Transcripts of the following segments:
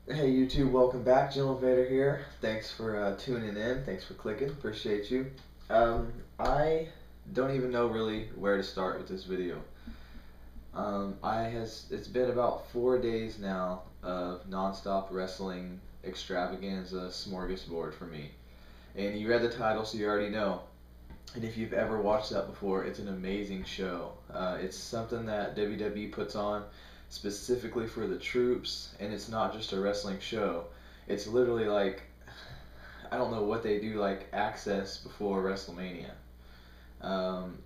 Hey YouTube, welcome back. Jill Invader here. Thanks for tuning in. Thanks for clicking. Appreciate you. I don't even know really where to start with this video. It's been about 4 days now of nonstop wrestling extravaganza smorgasbord for me. And you read the title, so you already know. And if you've ever watched that before, it's an amazing show. It's something that WWE puts on specifically for the troops, and it's not just a wrestling show. It's literally like, I don't know what they do, like Access before WrestleMania. Um,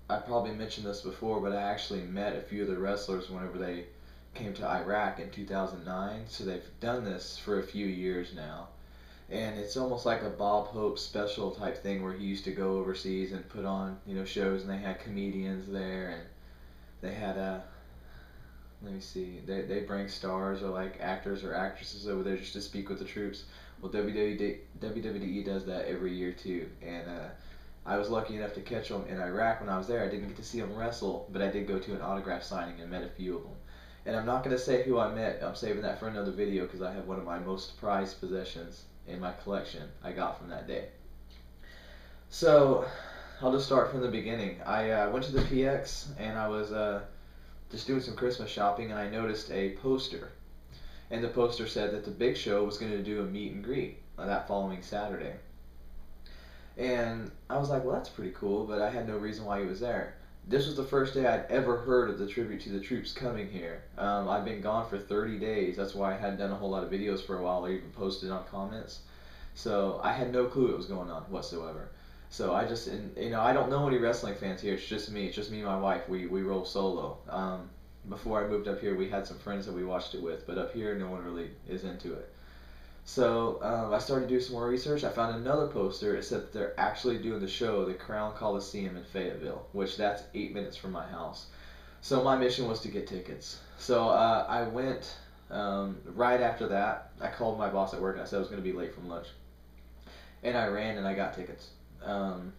I probably mentioned this before, but I actually met a few of the wrestlers whenever they came to Iraq in 2009. So they've done this for a few years now. And it's almost like a Bob Hope special type thing where he used to go overseas and put on, shows, and they had comedians there, and they had let me see, they bring stars or like actors or actresses over there just to speak with the troops. Well, WWE does that every year too, and I was lucky enough to catch them in Iraq when I was there. I didn't get to see them wrestle, but I did go to an autograph signing and met a few of them. And I'm not going to say who I met. I'm saving that for another video because I have one of my most prized possessions in my collection I got from that day. So I'll just start from the beginning. I went to the PX and I was just doing some Christmas shopping, and I noticed a poster. And the poster said that the Big Show was going to do a meet and greet that following Saturday. And I was like, well, that's pretty cool, but I had no reason why he was there. This was the first day I'd ever heard of the tribute to the troops coming here. I've been gone for 30 days. That's why I hadn't done a whole lot of videos for a while or even posted on comments. So I had no clue what was going on whatsoever. So I just, and, I don't know any wrestling fans here. It's just me. It's just me and my wife. We roll solo. Before I moved up here, we had some friends that we watched it with, but up here, no one really is into it. So I started to do some more research. I found another poster. It said that they're actually doing the show, the Crown Coliseum in Fayetteville, which that's 8 minutes from my house. So my mission was to get tickets. So I went right after that. I called my boss at work and I said I was going to be late from lunch. And I ran and I got tickets. Um,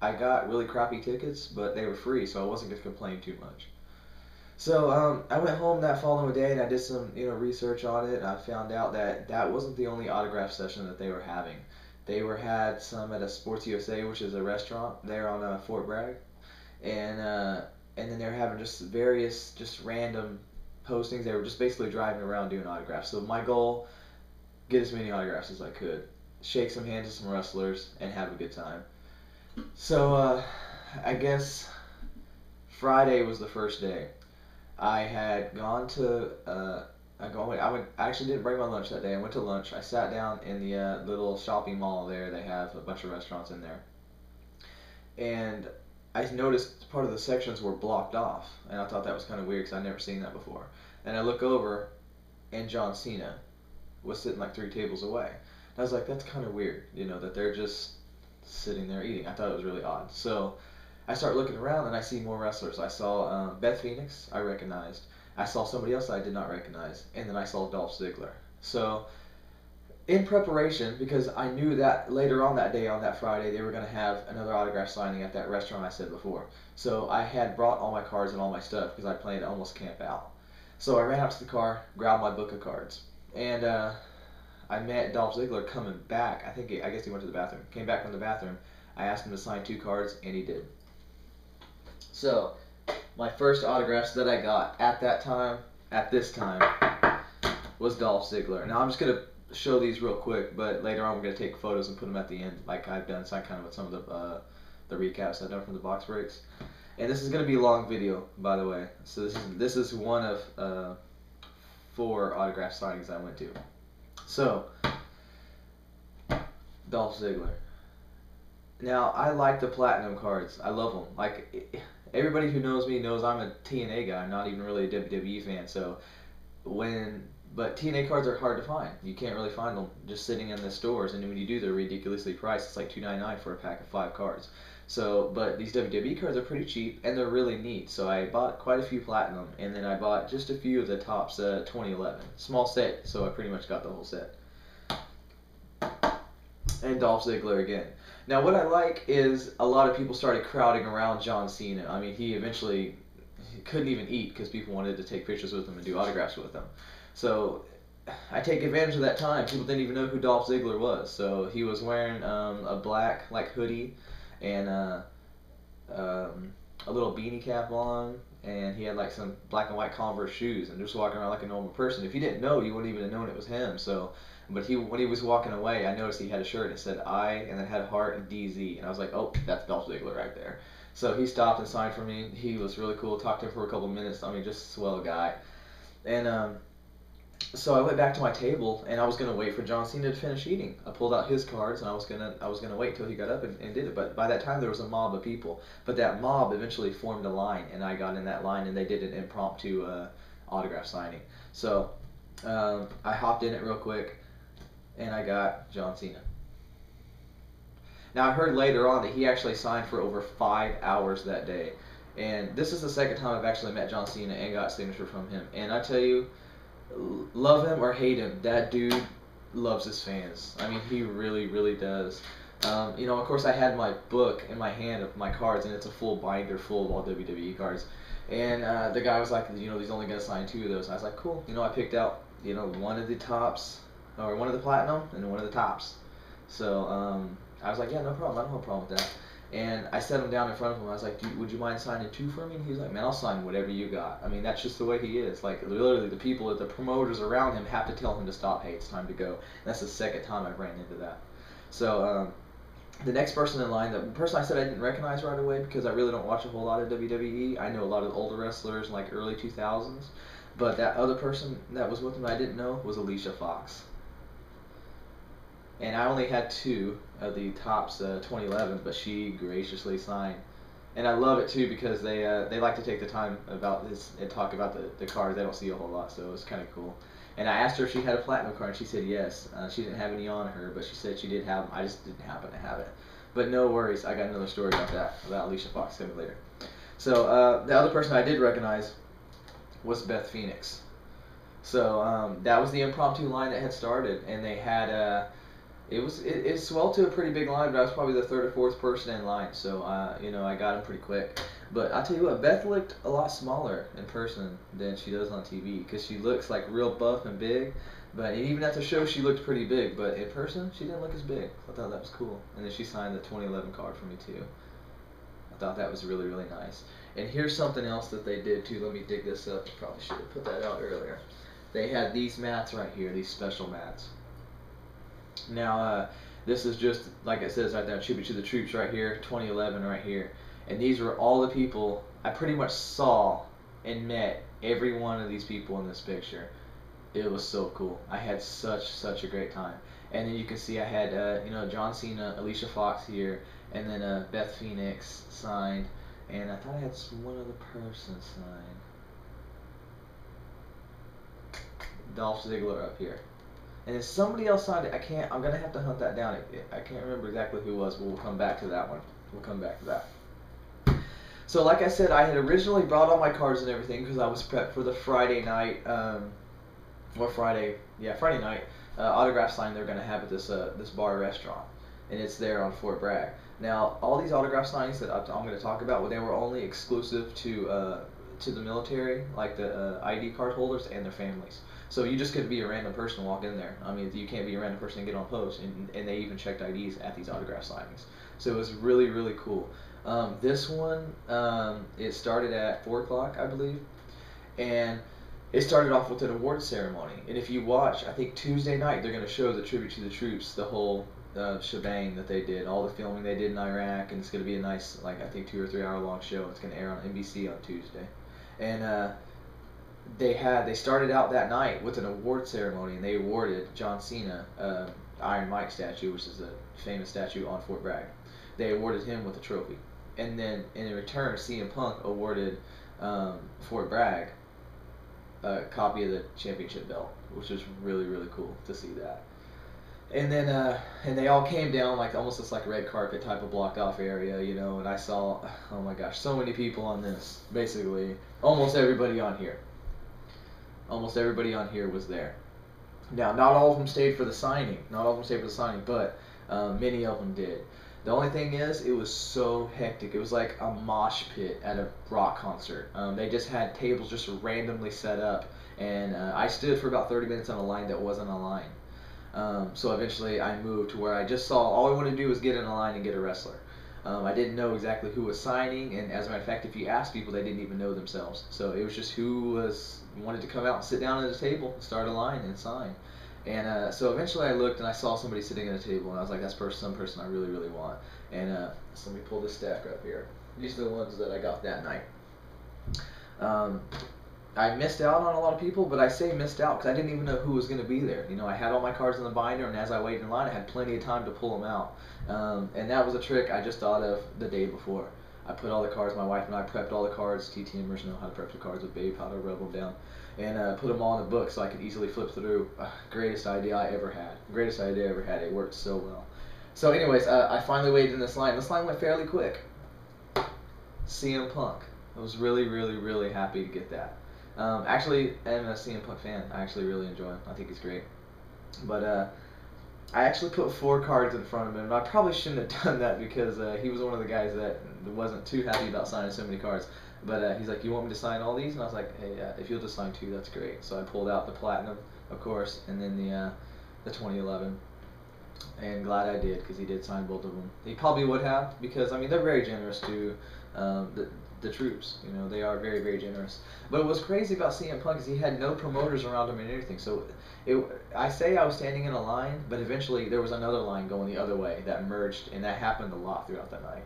I got really crappy tickets, but they were free, so I wasn't going to complain too much. So I went home that following day and I did some research on it, and I found out that that wasn't the only autograph session that they were having. They were had some at a Sports USA, which is a restaurant there on Fort Bragg, and then they were having just various just random postings. They were just basically driving around doing autographs. So my goal, get as many autographs as I could, shake some hands with some wrestlers, and have a good time. So I guess Friday was the first day. I had gone to I actually didn't bring my lunch that day. I went to lunch. I sat down in the little shopping mall there. They have a bunch of restaurants in there, and I noticed part of the sections were blocked off, and I thought that was kind of weird because I'd never seen that before. And I look over, and John Cena was sitting like 3 tables away. And I was like, that's kind of weird, that they're just sitting there eating. I thought it was really odd. So I start looking around and I see more wrestlers. I saw Beth Phoenix, I recognized. I saw somebody else I did not recognize, and then I saw Dolph Ziggler. So in preparation, because I knew that later on that day, on that Friday, they were going to have another autograph signing at that restaurant I said before. So I had brought all my cards and all my stuff because I planned to almost camp out. So I ran out to the car, grabbed my book of cards, and I met Dolph Ziggler coming back. I guess he went to the bathroom. Came back from the bathroom. I asked him to sign 2 cards, and he did. So, my first autographs that I got at this time, was Dolph Ziggler. Now I'm just gonna show these real quick, but later on we're gonna take photos and put them at the end, like I've done, so kind of with some of the recaps I've done from the box breaks. And this is gonna be a long video, by the way. So this is one of 4 autograph signings I went to. So, Dolph Ziggler. Now, I like the platinum cards. I love them. Like, everybody who knows me knows I'm a TNA guy. I'm not even really a WWE fan. So, but TNA cards are hard to find. You can't really find them just sitting in the stores. And when you do, they're ridiculously priced. It's like $2.99 for a pack of 5 cards. So, but these WWE cards are pretty cheap and they're really neat. So I bought quite a few platinum, and then I bought just a few of the Topps 2011. Small set, so I pretty much got the whole set. And Dolph Ziggler again. Now, what I like is a lot of people started crowding around John Cena. I mean, he eventually couldn't even eat because people wanted to take pictures with him and do autographs with him. So I take advantage of that time. People didn't even know who Dolph Ziggler was. So he was wearing a black like hoodie and um, a little beanie cap on, and he had like some black and white Converse shoes, and just walking around like a normal person. If you didn't know, you wouldn't even have known it was him. So, but he when he was walking away, I noticed he had a shirt and it said I, and it had a heart and DZ, and I was like, oh, that's Dolph Ziggler right there. So he stopped and signed for me. He was really cool. Talked to him for a couple minutes. I mean, just a swell guy. And so I went back to my table and I was gonna wait for John Cena to finish eating. I pulled out his cards and I was gonna wait till he got up and did it. But by that time there was a mob of people. But that mob eventually formed a line and I got in that line and they did an impromptu autograph signing. So I hopped in it real quick and I got John Cena. Now I heard later on that he actually signed for over 5 hours that day. And this is the second time I've actually met John Cena and got a signature from him. And I tell you, love him or hate him, that dude loves his fans. I mean, he really, really does. Of course, I had my book in my hand of my cards, and it's a full binder full of all WWE cards. And the guy was like, he's only going to sign 2 of those. And I was like, cool. I picked out, one of the tops, or one of the platinum, and one of the tops. So I was like, yeah, no problem. I don't have a problem with that. And I set him down in front of him. I was like, would you mind signing 2 for me? And he was like, man, I'll sign whatever you got. I mean, that's just the way he is. Like, literally, the promoters around him have to tell him to stop. Hey, it's time to go. And that's the second time I've ran into that. So the next person in line, the person I said I didn't recognize right away because I really don't watch a whole lot of WWE. I know a lot of the older wrestlers, like early 2000s. But that other person that was with him I didn't know was Alicia Fox. And I only had 2 of the tops 2011, but she graciously signed. And I love it too because they like to take the time about this and talk about the cards. They don't see a whole lot, so it was kind of cool. And I asked her if she had a platinum card, and she said yes. She didn't have any on her, but she said she did have them. I just didn't happen to have it. But no worries, I got another story about that, about Alicia Fox coming later. So the other person I did recognize was Beth Phoenix. So that was the impromptu line that had started, and they had it swelled to a pretty big line, but I was probably the 3rd or 4th person in line, so I got him pretty quick. But I'll tell you what, Beth looked a lot smaller in person than she does on TV because she looks like real buff and big. But even at the show, she looked pretty big, but in person, she didn't look as big. I thought that was cool. And then she signed the 2011 card for me too. I thought that was really, really nice. And here's something else that they did too. Let me dig this up. Probably should have put that out earlier. They had these mats right here, these special mats. Now, this is just, like it says right there, Tribute to the Troops right here, 2011 right here. And these were all the people, I pretty much saw and met every one of these people in this picture. It was so cool. I had such a great time. And then you can see I had, John Cena, Alicia Fox here, and then Beth Phoenix signed. And I thought I had one other person signed. Dolph Ziggler up here. And then somebody else signed it. I'm going to have to hunt that down. I can't remember exactly who it was, but we'll come back to that one. We'll come back to that. So like I said, I had originally brought all my cards and everything because I was prepped for the Friday night, Friday night autograph sign they're going to have at this bar restaurant. And it's there on Fort Bragg. Now, all these autograph signings that I'm going to talk about, they were only exclusive to the military, like the ID card holders and their families. So you just couldn't be a random person and walk in there. I mean, you can't be a random person and get on post. And they even checked IDs at these autograph signings. So it was really, really cool. This one, it started at 4 o'clock, I believe. And it started off with an award ceremony. And if you watch, I think Tuesday night, they're going to show the Tribute to the Troops, the whole shebang that they did, all the filming they did in Iraq. And it's going to be a nice, I think 2 or 3 hour long show. It's going to air on NBC on Tuesday. And they started out that night with an award ceremony, and they awarded John Cena Iron Mike statue, which is a famous statue on Fort Bragg. They awarded him with a trophy, and then in return, CM Punk awarded Fort Bragg a copy of the championship belt, which was really, really cool to see that. And then and they all came down like almost this like red carpet type of blocked off area, and I saw, oh my gosh, so many people on this. Basically, almost everybody on here. Almost everybody on here was there. Now, not all of them stayed for the signing. But many of them did. The only thing is, it was so hectic. It was like a mosh pit at a rock concert. They just had tables just randomly set up, And I stood for about 30 minutes on a line that wasn't a line. So eventually I moved to where I just saw all I wanted to do was get in a line and get a wrestler. I didn't know exactly who was signing, and as a matter of fact, if you asked people, they didn't even know themselves. So it was just who wanted to come out and sit down at a table, and start a line, and sign. And so eventually I looked and I saw somebody sitting at a table, and I was like, that's some person I really, really want. And so let me pull this stack up here. These are the ones that I got that night. I missed out on a lot of people, but I say missed out because I didn't even know who was going to be there. You know, I had all my cards in the binder, and as I waited in line, I had plenty of time to pull them out. And that was a trick I just thought of the day before. I put all the cards, my wife and I prepped all the cards. TTMers know how to prep the cards with baby powder, rub them down, and put them all in a book so I could easily flip through. Greatest idea I ever had. Greatest idea I ever had. It worked so well. So anyways, I finally waited in this line. This line went fairly quick. CM Punk. I was really, really, really happy to get that. Actually, I'm a CM Punk fan. I actually really enjoy him. I think he's great. But I actually put 4 cards in front of him, and I probably shouldn't have done that because he was one of the guys that wasn't too happy about signing so many cards. But he's like, you want me to sign all these? And I was like, hey, if you'll just sign 2, that's great. So I pulled out the Platinum, of course, and then the 2011. And glad I did, because he did sign both of them. He probably would have, because I mean they're very generous to the troops. You know, they are very, very generous. But what was crazy about CM Punk is he had no promoters around him and anything. So I say I was standing in a line, but eventually there was another line going the other way that merged, and that happened a lot throughout the night.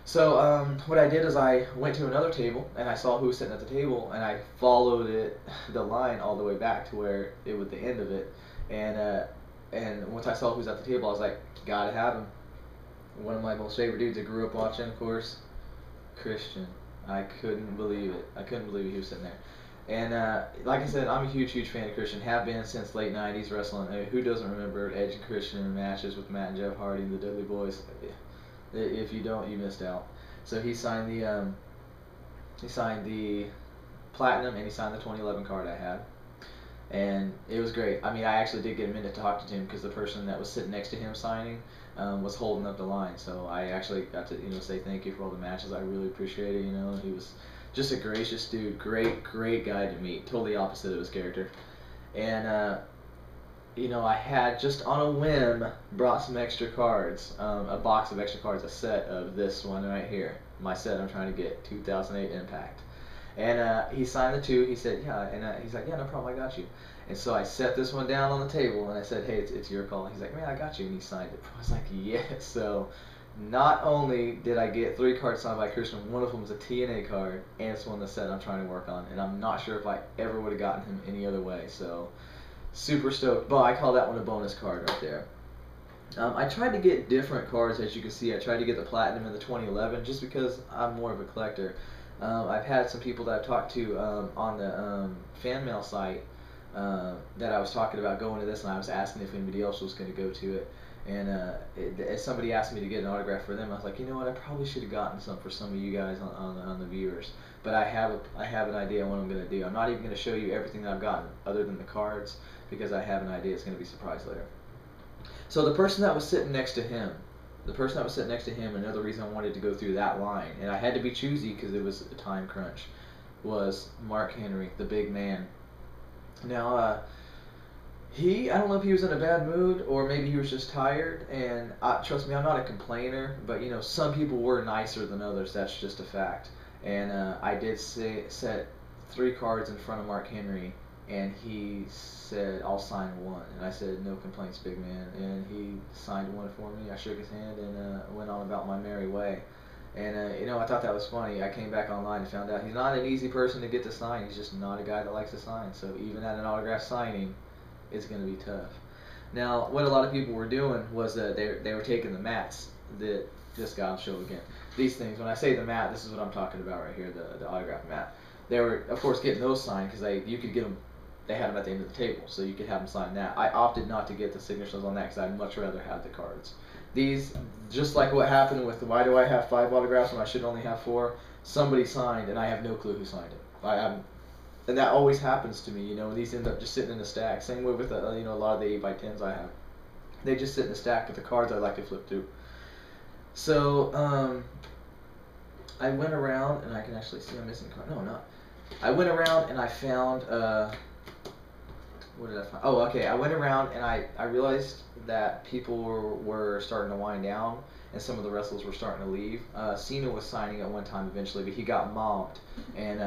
So what I did is I went to another table, and I saw who was sitting at the table, and I followed the line all the way back to where it was the end of it, and once I saw who was at the table, I was like, gotta have him. One of my most favorite dudes I grew up watching, of course, Christian. I couldn't believe it. I couldn't believe he was sitting there. And like I said, I'm a huge, huge fan of Christian. Have been since late 90s wrestling. I mean, who doesn't remember Edge and Christian in matches with Matt and Jeff Hardy and the Dudley Boys? If you don't, you missed out. So he signed the Platinum, and he signed the 2011 card I had. And it was great. I mean, I actually did get a minute to talk to him because the person that was sitting next to him signing was holding up the line. So I actually got to say thank you for all the matches. I really appreciate it. He was just a gracious dude, great guy to meet. Totally opposite of his character. And I had just on a whim brought some extra cards, a box of extra cards, a set of this one right here. My set I'm trying to get, 2008 Impact. And he signed the 2. He said, yeah. And he's like, yeah, no problem, I got you. And so I set this one down on the table, and I said, hey, it's your call. He's like, man, I got you. And he signed it. I was like, yes. So not only did I get 3 cards signed by Christian, one of them was a TNA card, and it's one of the set I'm trying to work on. And I'm not sure if I ever would have gotten him any other way. So super stoked. But I call that one a bonus card right there. I tried to get different cards, as you can see. I tried to get the Platinum and the 2011 just because I'm more of a collector. I've had some people that I've talked to on the fan mail site that I was talking about going to this, and I was asking if anybody else was going to go to it. And as somebody asked me to get an autograph for them, I was like, you know what, I probably should have gotten some for some of you guys on the viewers. But I have an idea on what I'm going to do. I'm not even going to show you everything that I've gotten other than the cards, because I have an idea. It's going to be a surprise later. So the person that was sitting next to him, another reason I wanted to go through that line, and I had to be choosy because it was a time crunch, was Mark Henry, the big man. Now, I don't know if he was in a bad mood or maybe he was just tired, and trust me, I'm not a complainer, but some people were nicer than others. That's just a fact. And I did set 3 cards in front of Mark Henry, and he said, I'll sign 1. And I said, no complaints, big man. And he signed 1 for me. I shook his hand and went on about my merry way. And, I thought that was funny. I came back online and found out he's not an easy person to get to sign. He's just not a guy that likes to sign. So even at an autograph signing, it's going to be tough. Now, what a lot of people were doing was they were taking the mats that this guy will show again. These things, when I say the mat, this is what I'm talking about right here, the autograph mat. They were, of course, getting those signed because you could get them. They had them at the end of the table, so you could have them sign that. I opted not to get the signatures on that because I'd much rather have the cards. These, just like what happened with why do I have 5 autographs when I should only have 4, somebody signed, and I have no clue who signed it. And that always happens to me, these end up just sitting in a stack. Same way with, a lot of the 8x10s I have. They just sit in a stack with the cards I like to flip through. So, I went around, and I can actually see I'm missing a card. No, I'm not. I went around and I found what did I find? Oh, okay. I went around and I realized that people were starting to wind down and some of the wrestlers were starting to leave. Cena was signing at one time eventually, but he got mobbed and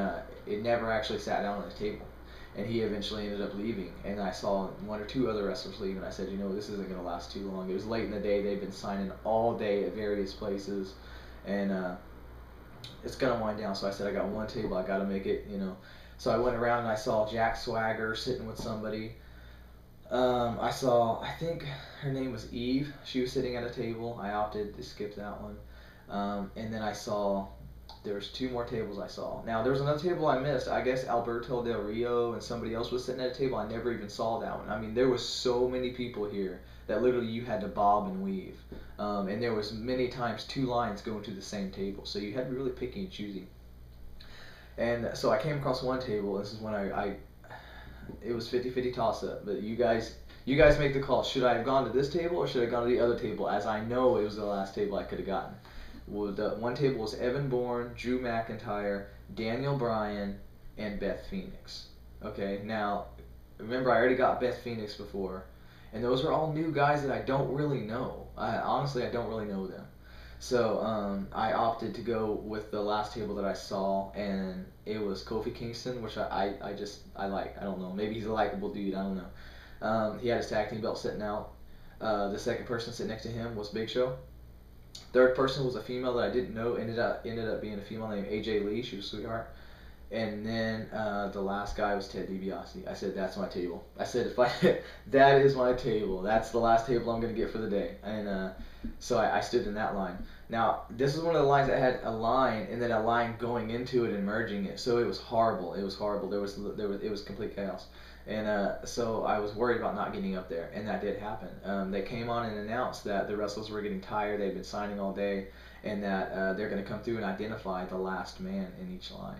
it never actually sat down on the table. And he eventually ended up leaving. And I saw one or two other wrestlers leave, and I said, you know, this isn't going to last too long. It was late in the day. They've been signing all day at various places, and it's going to wind down. So I said, I got one table. I got to make it, you know. So I went around and I saw Jack Swagger sitting with somebody. I saw, I think her name was Eve. She was sitting at a table. I opted to skip that one. And then I saw, there was two more tables I saw. Now, there was another table I missed. I guess Alberto Del Rio and somebody else was sitting at a table. I never even saw that one. I mean, there was so many people here that literally you had to bob and weave. And there was many times two lines going to the same table. So you had to be really picky and choosy. And so I came across one table. This is when I it was 50-50 toss up, but you guys make the call. Should I have gone to this table or should I have gone to the other table? As I know it was the last table I could have gotten. Well, the one table was Evan Bourne, Drew McIntyre, Daniel Bryan, and Beth Phoenix. Okay, now remember I already got Beth Phoenix before, and those are all new guys that I don't really know. Honestly, I don't really know them. So I opted to go with the last table that I saw, and it was Kofi Kingston, which I like. I don't know. Maybe he's a likable dude. I don't know. He had his tag team belt sitting out. The second person sitting next to him was Big Show. Third person was a female that I didn't know. Ended up being a female named AJ Lee. She was a sweetheart. And then the last guy was Ted DiBiase. I said, that's my table. I said, if I that is my table. That's the last table I'm going to get for the day. And so I stood in that line. Now, this is one of the lines that had a line and then a line going into it and merging it. So it was horrible. It was horrible. It was complete chaos. And so I was worried about not getting up there. And that did happen. They came on and announced that the wrestlers were getting tired. They'd been signing all day. And that they're going to come through and identify the last man in each line.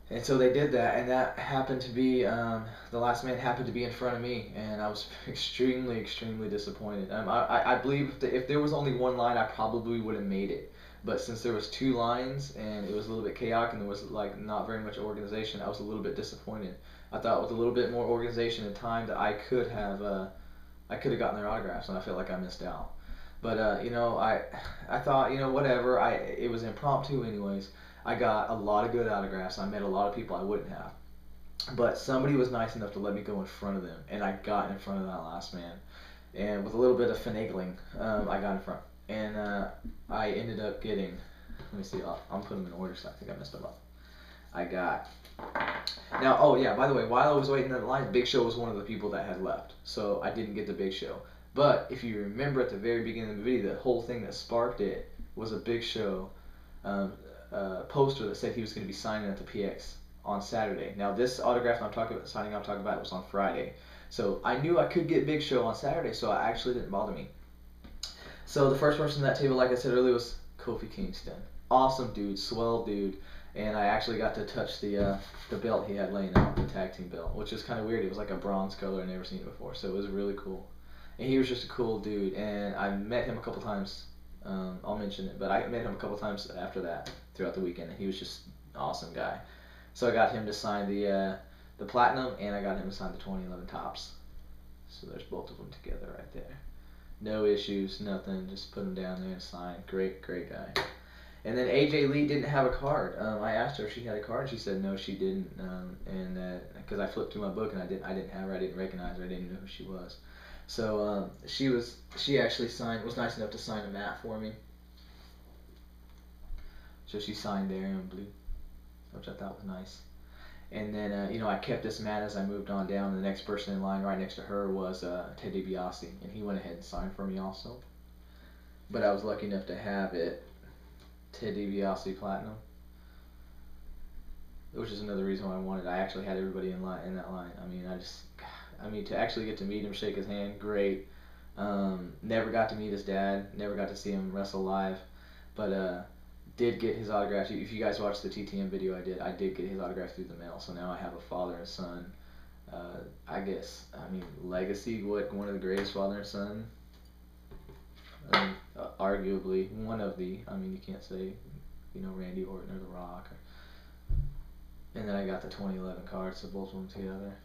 And so they did that, and that happened to be the last man happened to be in front of me, and I was extremely, extremely disappointed. I believe if there was only one line, I probably would have made it. But since there was two lines and it was a little bit chaotic and there was like not very much organization, I was a little bit disappointed. I thought with a little bit more organization and time that I could have gotten their autographs, and I feel like I missed out. But you know, I thought, you know, whatever. It was impromptu anyways. I got a lot of good autographs. I met a lot of people I wouldn't have. But somebody was nice enough to let me go in front of them, and I got in front of that last man. And with a little bit of finagling, I got in front. And I ended up getting, let me see, I'm putting them in order so I think I messed them up. I got, now, oh yeah, by the way, while I was waiting in the line, Big Show was one of the people that had left. So I didn't get the Big Show. But if you remember at the very beginning of the video, the whole thing that sparked it was a Big Show poster that said he was going to be signing at the PX on Saturday. Now this autograph I'm talking about was on Friday. So I knew I could get Big Show on Saturday, so it actually didn't bother me. So the first person at that table, like I said earlier, was Kofi Kingston. Awesome dude, swell dude. And I actually got to touch the belt he had laying out, the tag team belt, which is kind of weird. It was like a bronze color. I'd never seen it before, so it was really cool. And he was just a cool dude, and I met him a couple times. I'll mention it, but I met him a couple times after that throughout the weekend, and he was just an awesome guy. So I got him to sign the platinum, and I got him to sign the 2011 tops. So there's both of them together right there. No issues, nothing. Just put them down there and sign. Great, great guy. And then AJ Lee didn't have a card. I asked her if she had a card, and she said no, she didn't. And because I flipped through my book and I didn't have her, I didn't recognize her, I didn't know who she was. So she actually was nice enough to sign a mat for me. So she signed there in blue, which I thought was nice. And then you know, I kept this mat as I moved on down. The next person in line right next to her was Ted DiBiase, and he went ahead and signed for me also. But I was lucky enough to have it, Ted DiBiase Platinum, which is another reason why I wanted. I actually had everybody in that line. I mean, to actually get to meet him, shake his hand, great. Never got to meet his dad, never got to see him wrestle live, but did get his autograph. If you guys watched the TTM video I did get his autograph through the mail, so now I have a father and son. I mean, legacy, what, one of the greatest father and son? I mean, arguably, one of the, I mean, you can't say, you know, Randy Orton or The Rock. And then I got the 2011 cards, so both of them together.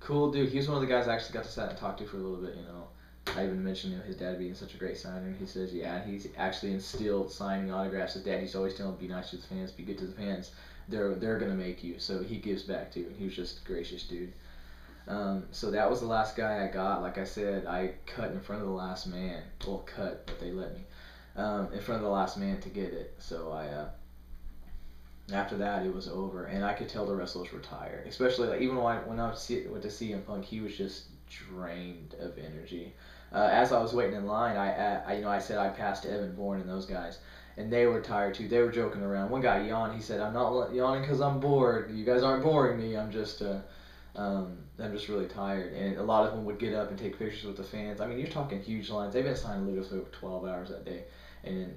Cool dude. He was one of the guys I actually got to sit and talk to for a little bit. I even mentioned his dad being such a great signer, and he says, yeah, he's actually instilled signing autographs. His dad used to always tell him, be nice to the fans, be good to the fans. They're gonna make you. So he gives back too. He was just a gracious dude. So that was the last guy I got. Like I said, I cut in front of the last man. Well, cut, but they let me. In front of the last man to get it. So after that, it was over, and I could tell the wrestlers were tired. Especially like even when I went to see CM Punk, he was just drained of energy. As I was waiting in line, I said I passed Evan Bourne and those guys, and they were tired too. They were joking around. One guy yawned. He said, "I'm not yawning because I'm bored. You guys aren't boring me. I'm just really tired." And a lot of them would get up and take pictures with the fans. I mean, you're talking huge lines. They've been signing literally over 12 hours that day, and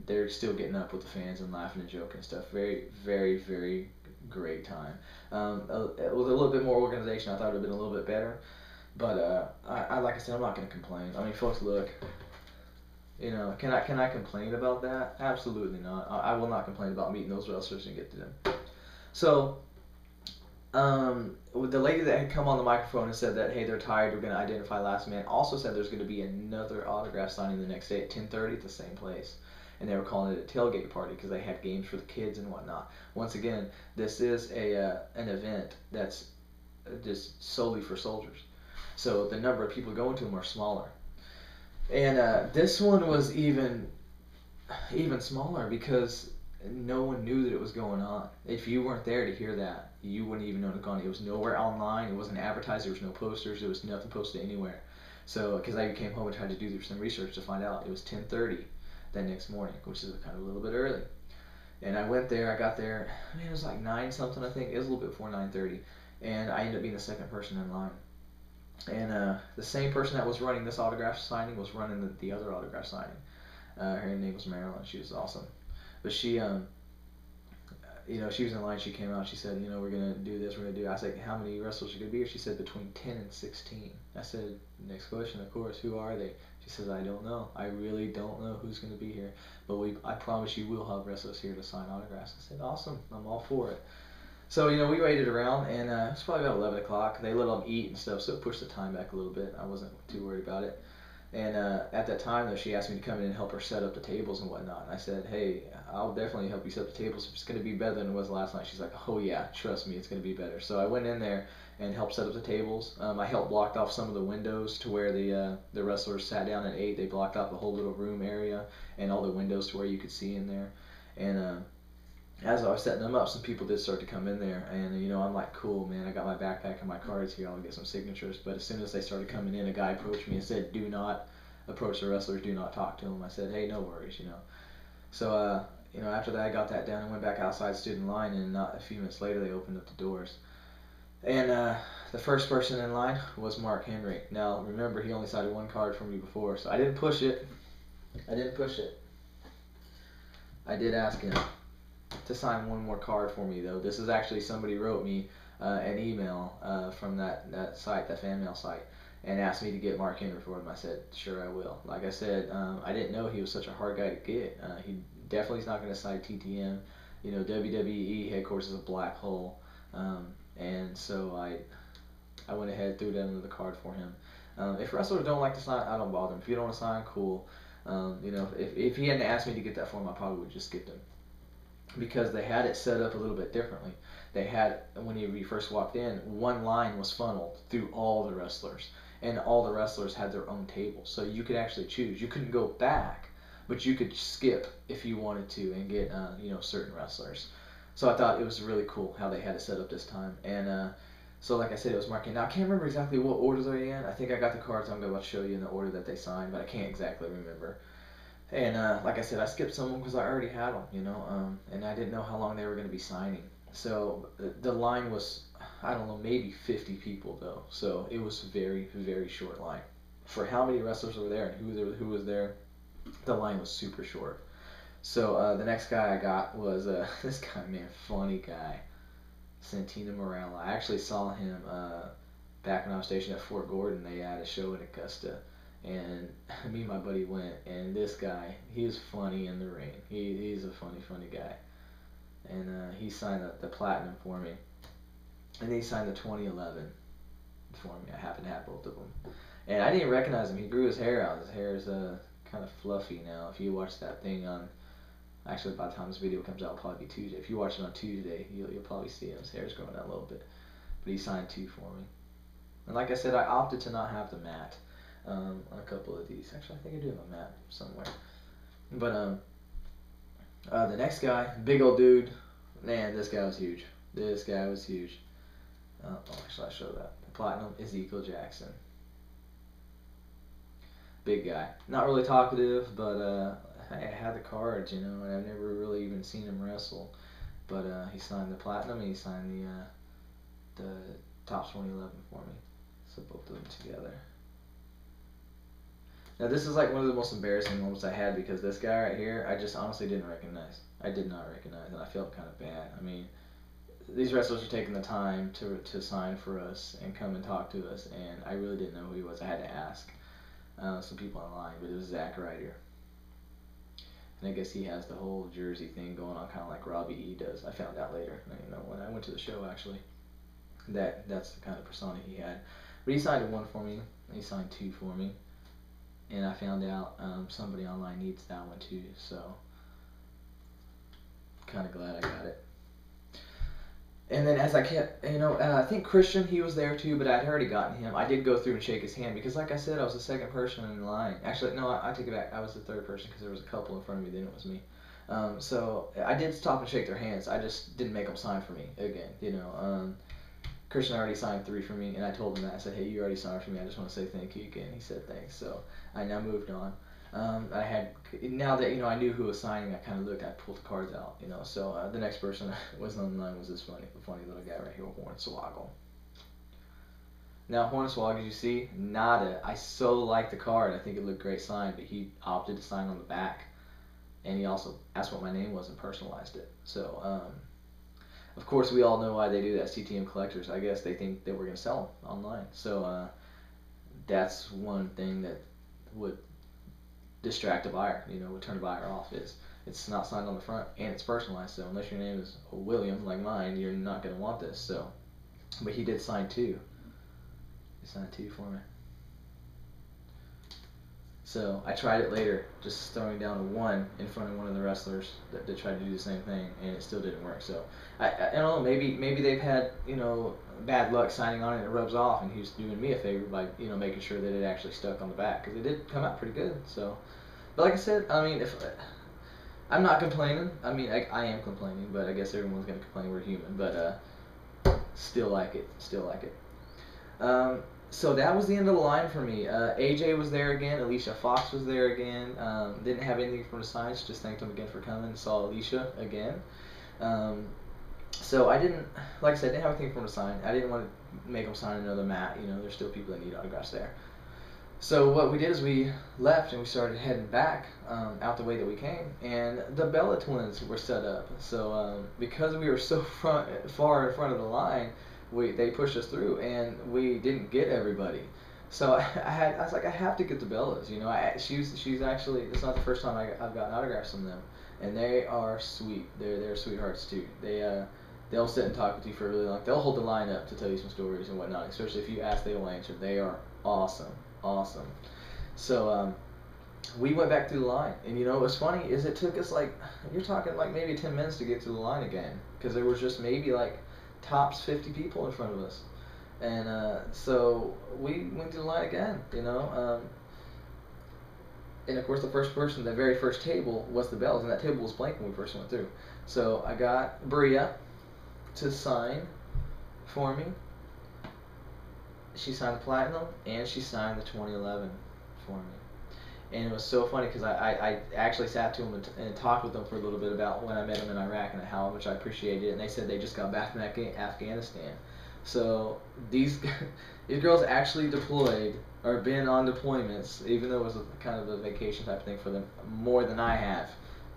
they're still getting up with the fans and laughing and joking and stuff. Very, very, very great time. With a little bit more organization, I thought it would have been a little bit better. But I like I said, I'm not gonna complain. I mean, folks, look. Can I complain about that? Absolutely not. I will not complain about meeting those wrestlers and get to them. So, the lady that had come on the microphone and said that, hey, they're tired, we're going to identify last man, also said there's going to be another autograph signing the next day at 10:30 at the same place. And they were calling it a tailgate party because they had games for the kids and whatnot. Once again, this is an event that's just solely for soldiers. So the number of people going to them are smaller. And this one was even smaller because no one knew that it was going on. If you weren't there to hear that, you wouldn't even know it was gone. It was nowhere online. It wasn't advertised. There was no posters. There was nothing posted anywhere. So, because I came home and tried to do some research to find out, it was 10:30 that next morning, which is kind of a little bit early. And I went there. I got there. I mean, it was like 9 something. I think it was a little bit before 9:30, and I ended up being the second person in line. And the same person that was running this autograph signing was running the other autograph signing. Her name was Marilyn. She was awesome. But she she was in line. She came out. She said, we're gonna do this. We're gonna do. I said, how many wrestlers are gonna be here? She said between 10 and 16. I said, next question, of course. Who are they? She says, I don't know. I really don't know who's gonna be here. But I promise you, we'll have wrestlers here to sign autographs. I said, awesome. I'm all for it. So we waited around, and it was probably about 11 o'clock. They let them eat and stuff, so it pushed the time back a little bit. I wasn't too worried about it. And at that time, though, she asked me to come in and help her set up the tables and whatnot. And I said, hey, I'll definitely help you set up the tables. If it's going to be better than it was last night. She's like, oh, yeah, trust me, it's going to be better. So I went in there and helped set up the tables. I helped block off some of the windows to where the wrestlers sat down and ate. They blocked off the whole little room area and all the windows to where you could see in there. And as I was setting them up, some people did start to come in there, and I'm like, cool, man, I got my backpack and my cards here, I'll get some signatures. But as soon as they started coming in, a guy approached me and said, do not approach the wrestlers, do not talk to them. I said, hey, no worries. So after that, I got that done and went back outside, stood in line, and not a few minutes later, they opened up the doors. And the first person in line was Mark Henry. Now, remember, he only signed one card for me before, so I didn't push it. I did ask him to sign one more card for me, though. This is actually somebody wrote me an email from that site, that fan mail site, and asked me to get Mark Henry for him. I said, sure, I will. Like I said, I didn't know he was such a hard guy to get. He definitely is not going to sign TTM. WWE headquarters is a black hole, and so I went ahead and threw that under the card for him. If wrestlers don't like to sign, I don't bother them. If you don't want to sign, cool. If he hadn't asked me to get that for him, I probably would just get them. Because they had it set up a little bit differently. They had, when you first walked in, one line was funneled through all the wrestlers, and all the wrestlers had their own table, so you could actually choose. You couldn't go back, but you could skip if you wanted to and get certain wrestlers. So I thought it was really cool how they had it set up this time. And so like I said, it was marking. Now I can't remember exactly what order they're in. I think I got the cards I'm about to show you in the order that they signed, but I can't exactly remember. And like I said, I skipped some of them because I already had them, and I didn't know how long they were going to be signing. So the line was, I don't know, maybe 50 people though. So it was a very, very short line. For how many wrestlers were there and who was there, the line was super short. So the next guy I got was this guy, man, funny guy, Santino Morella. I actually saw him back when I was stationed at Fort Gordon. They had a show in Augusta. And me and my buddy went, and this guy, he is funny in the ring. He's a funny guy. and he signed the platinum for me, and then he signed the 2011 for me. I happen to have both of them, and I didn't recognize him. He grew his hair out. His hair is kind of fluffy now. If you watch that thing on, actually by the time this video comes out, it'll probably be Tuesday. If you watch it on Tuesday, you'll probably see his hair's growing out a little bit. But he signed 2 for me, and like I said, I opted to not have the matte on a couple of these. Actually, I think I do have a matte somewhere. But the next guy, big old dude, man, this guy was huge. This guy was huge. Actually, I showed that. The platinum, Ezekiel Jackson. Big guy. Not really talkative, but I had the cards, you know, and I've never really even seen him wrestle. But he signed the platinum and he signed the top 2011 for me. So both of them together. Now this is like one of the most embarrassing moments I had, because this guy right here, I just honestly didn't recognize. I did not recognize, and I felt kind of bad. I mean, these wrestlers are taking the time to sign for us and come and talk to us, and I really didn't know who he was. I had to ask some people online, but it was Zack Ryder. And I guess he has the whole Jersey thing going on, kind of like Robbie E does. I found out later, you know, when I went to the show actually, that's the kind of persona he had. But he signed 1 for me. He signed 2 for me. And I found out somebody online needs that one too, so kind of glad I got it. And then as I kept, you know, I think Christian, he was there too, but I'd already gotten him. I did go through and shake his hand because, like I said, I was the second person in line. Actually, no, I take it back. I was the third person because there was a couple in front of me, then it was me. So I did stop and shake their hands. I just didn't make them sign for me again, you know. Christian already signed 3 for me, and I told him that. I said, hey, you already signed for me. I just want to say thank you again. He said thanks. So I now moved on. I had, now that, you know, I knew who was signing, I kind of looked, I pulled the cards out, you know. So the next person was on the line was this funny little guy right here, Hornswoggle. Now, Hornswoggle, as you see, nada. I so liked the card. I think it looked great signed, but he opted to sign on the back. And he also asked what my name was and personalized it. So, of course, we all know why they do that. CTM collectors, I guess they think that we're going to sell them online. So that's one thing that would distract a buyer, you know, would turn a buyer off, is it's not signed on the front and it's personalized. So unless your name is William, like mine, you're not going to want this. So, but he did sign 2. He signed 2 for me. So I tried it later, just throwing down a 1 in front of one of the wrestlers that tried to do the same thing, and it still didn't work. So I don't know, maybe they've had, you know, bad luck signing on it and it rubs off, and he's doing me a favor by, you know, making sure that it actually stuck on the back, because it did come out pretty good. So, but like I said, I mean, if I'm not complaining, I mean, I am complaining, but I guess everyone's gonna complain, we're human, but still like it. So that was the end of the line for me. AJ was there again. Alicia Fox was there again. Didn't have anything from the signs. Just thanked them again for coming. Saw Alicia again. So I didn't, like I said, didn't have anything from the sign. I didn't want to make them sign another mat. You know, there's still people that need autographs there. So what we did is we left and we started heading back out the way that we came. And the Bella twins were set up. So because we were so far in front of the line, they pushed us through, and we didn't get everybody. So I was like, I have to get the Bellas. You know, she's actually, it's not the first time I've gotten autographs from them, and they are sweet. They're sweethearts too. They'll sit and talk with you for a really long. They'll hold the line up to tell you some stories and whatnot. Especially if you ask, they will answer. They are awesome. So we went back through the line, and you know what's funny is it took us like, you're talking like maybe 10 minutes to get to the line again, because there was just maybe like tops 50 people in front of us, and so we went through the line again, you know, and of course the first person, the very first table was the Bells, and that table was blank when we first went through. So I got Bria to sign for me. She signed the Platinum and she signed the 2011 for me. And it was so funny because I actually sat to them and talked with them for a little bit about when I met them in Iraq and how much I appreciated it. And they said they just got back from Afghanistan. So these girls actually deployed or been on deployments, even though it was kind of a vacation type thing for them, more than I have.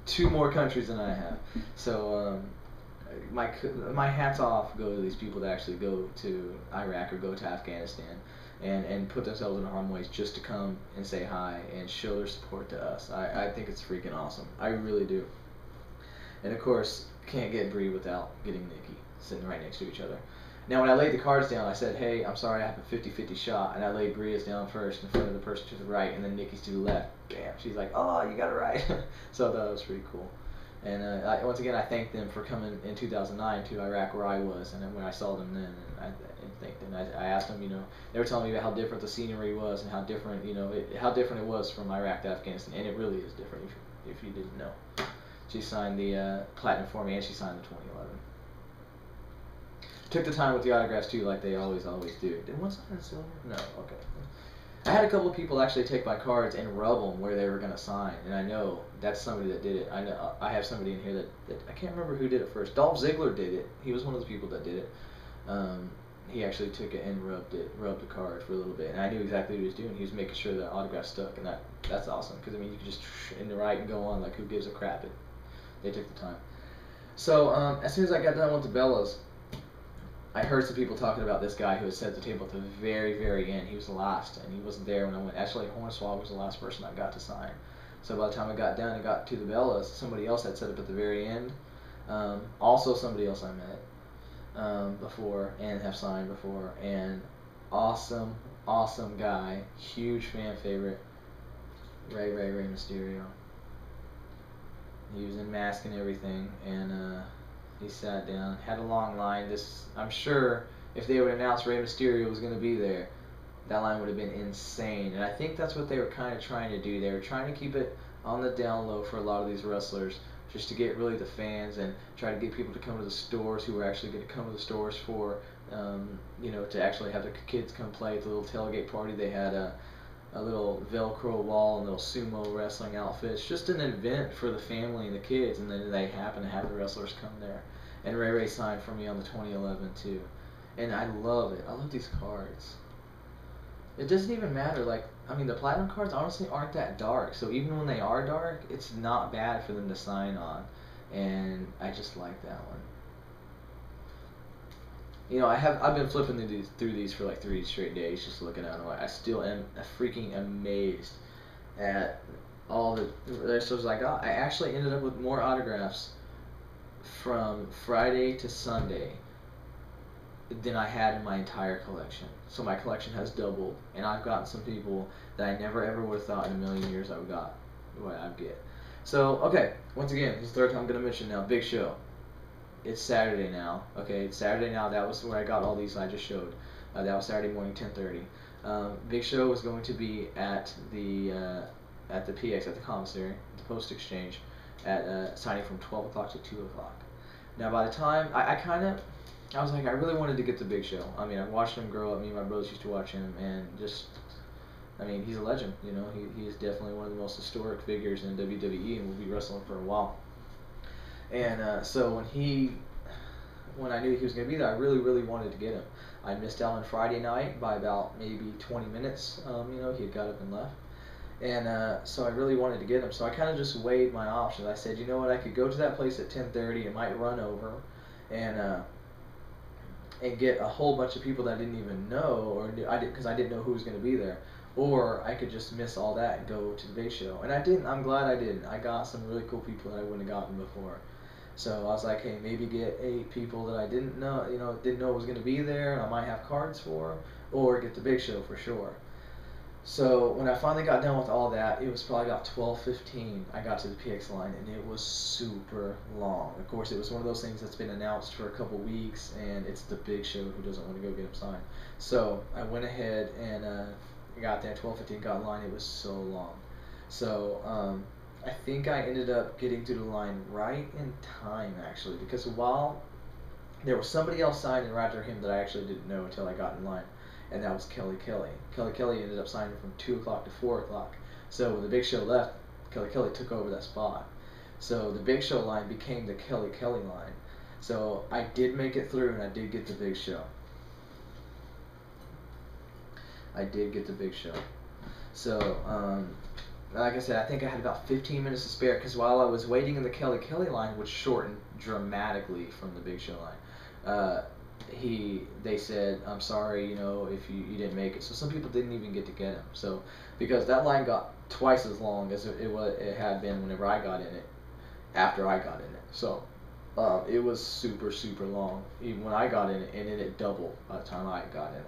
2 more countries than I have. So my hats off go to these people that actually go to Iraq or go to Afghanistan and put themselves in harm's way just to come and say hi and show their support to us. I think it's freaking awesome. I really do. And of course, can't get Bree without getting Nikki sitting right next to each other. Now, when I laid the cards down, I said, hey, I'm sorry, I have a 50-50 shot. And I laid Bria's down first in front of the person to the right, and then Nikki's to the left. Bam. She's like, oh, you got it right. So I thought it was pretty cool. And once again, I thanked them for coming in 2009 to Iraq where I was. And then when I saw them then, and I thanked them. I asked them, they were telling me about how different the scenery was and how different, how different it was from Iraq to Afghanistan. And it really is different if you didn't know. She signed the platinum for me, and she signed the 2011. Took the time with the autographs too, like they always do. Did one sign in silver? No. Okay. I had a couple of people actually take my cards and rub them where they were gonna sign, and I know that's somebody that did it. I know I have somebody in here that I can't remember who did it first. Dolph Ziggler did it. He was one of the people that did it. He actually took it and rubbed the card for a little bit, and I knew exactly what he was doing. He was making sure the autograph stuck, and that's awesome because I mean you could just in the right and go on like who gives a crap. They took the time. So as soon as I got done with the Bellas, I heard some people talking about this guy who had set at the table at the very, very end. He was the last, and he wasn't there when I went. Actually, Hornswoggle was the last person I got to sign. So by the time I got done and got to the Bellas, somebody else had set up at the very end. Also somebody else I met before and have signed before. And awesome, awesome guy. Huge fan favorite. Rey Mysterio. He was in mask and everything, and he sat down, had a long line. I'm sure if they would announce Rey Mysterio was going to be there, that line would have been insane. And I think that's what they were kind of trying to do. They were trying to keep it on the down low for a lot of these wrestlers, just to get really the fans and try to get people to come to the stores who were actually going to come to the stores for, to actually have the kids come play at the little tailgate party. They had a little Velcro wall and little sumo wrestling outfits, just an event for the family and the kids, and then they happen to have the wrestlers come there. And Ray signed for me on the 2011 too, and I love it. I love these cards. It doesn't even matter, like, I mean, the platinum cards honestly aren't that dark, so even when they are dark, it's not bad for them to sign on, and I just like that one. I've been flipping through these for like 3 straight days, just looking at them. I still am freaking amazed at all the wrestlers I got. I actually ended up with more autographs from Friday to Sunday than I had in my entire collection. So my collection has doubled, and I've gotten some people that I never ever would have thought in a million years I would get. So okay, once again, this is the third time I'm gonna mention now. Big Show. It's Saturday now. Okay, it's Saturday now. That was where I got all these I just showed. That was Saturday morning, 10:30. Big Show was going to be at the PX, at the commissary, the post exchange, at signing from 12 o'clock to 2 o'clock. Now by the time I was like, I really wanted to get the Big Show. I mean, I watched him grow up. Me and my brothers used to watch him, and just, I mean, he's a legend. He is definitely one of the most historic figures in WWE, and will be wrestling for a while. And so when I knew he was going to be there, I really, really wanted to get him. I missed out on Friday night by about maybe 20 minutes. He had got up and left. And so I really wanted to get him. So I kind of just weighed my options. I said, you know what, I could go to that place at 10:30. It might run over. And get a whole bunch of people that I didn't even know, because I didn't know who was going to be there. Or I could just miss all that and go to the Big Show. And I didn't. I'm glad I didn't. I got some really cool people that I wouldn't have gotten before. So I was like, hey, maybe get 8 people that I didn't know was going to be there and I might have cards for, or get the Big Show for sure. So when I finally got done with all that, it was probably about 12:15. I got to the PX line, and it was super long. Of course, it was one of those things that's been announced for a couple weeks, and it's the Big Show who doesn't want to go get him signed. So I went ahead and got there at 12:15, got in line. It was so long. So I think I ended up getting through the line right in time, actually, because while there was somebody else signing right after him that I actually didn't know until I got in line, and that was Kelly Kelly. Kelly Kelly ended up signing from 2 o'clock to 4 o'clock. So when the Big Show left, Kelly Kelly took over that spot. So the Big Show line became the Kelly Kelly line. So I did make it through, and I did get the Big Show. I did get the Big Show. So, like I said, I think I had about 15 minutes to spare, because while I was waiting in the Kelly Kelly line, which shortened dramatically from the Big Show line, they said, I'm sorry, if you didn't make it. So some people didn't even get to get him. So because that line got twice as long as it had been whenever I got in it, after I got in it. So It was super super long even when I got in it, and then it doubled by the time I got in it.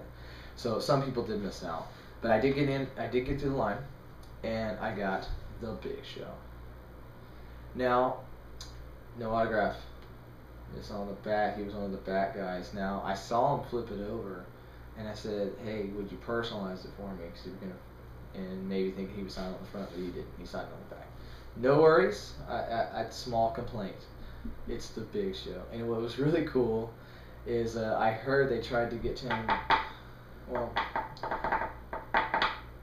So some people did miss out, but I did get in. I did get through the line, and I got the Big Show. Now, no autograph. It's on the back. He was one of the back guys. Now I saw him flip it over, and I said, "Hey, would you personalize it for me? Because you're gonna," and maybe thinking he was signing on the front, but he didn't. He signed on the back. No worries. I small complaint. It's the Big Show, and what was really cool is I heard they tried to get him. Well,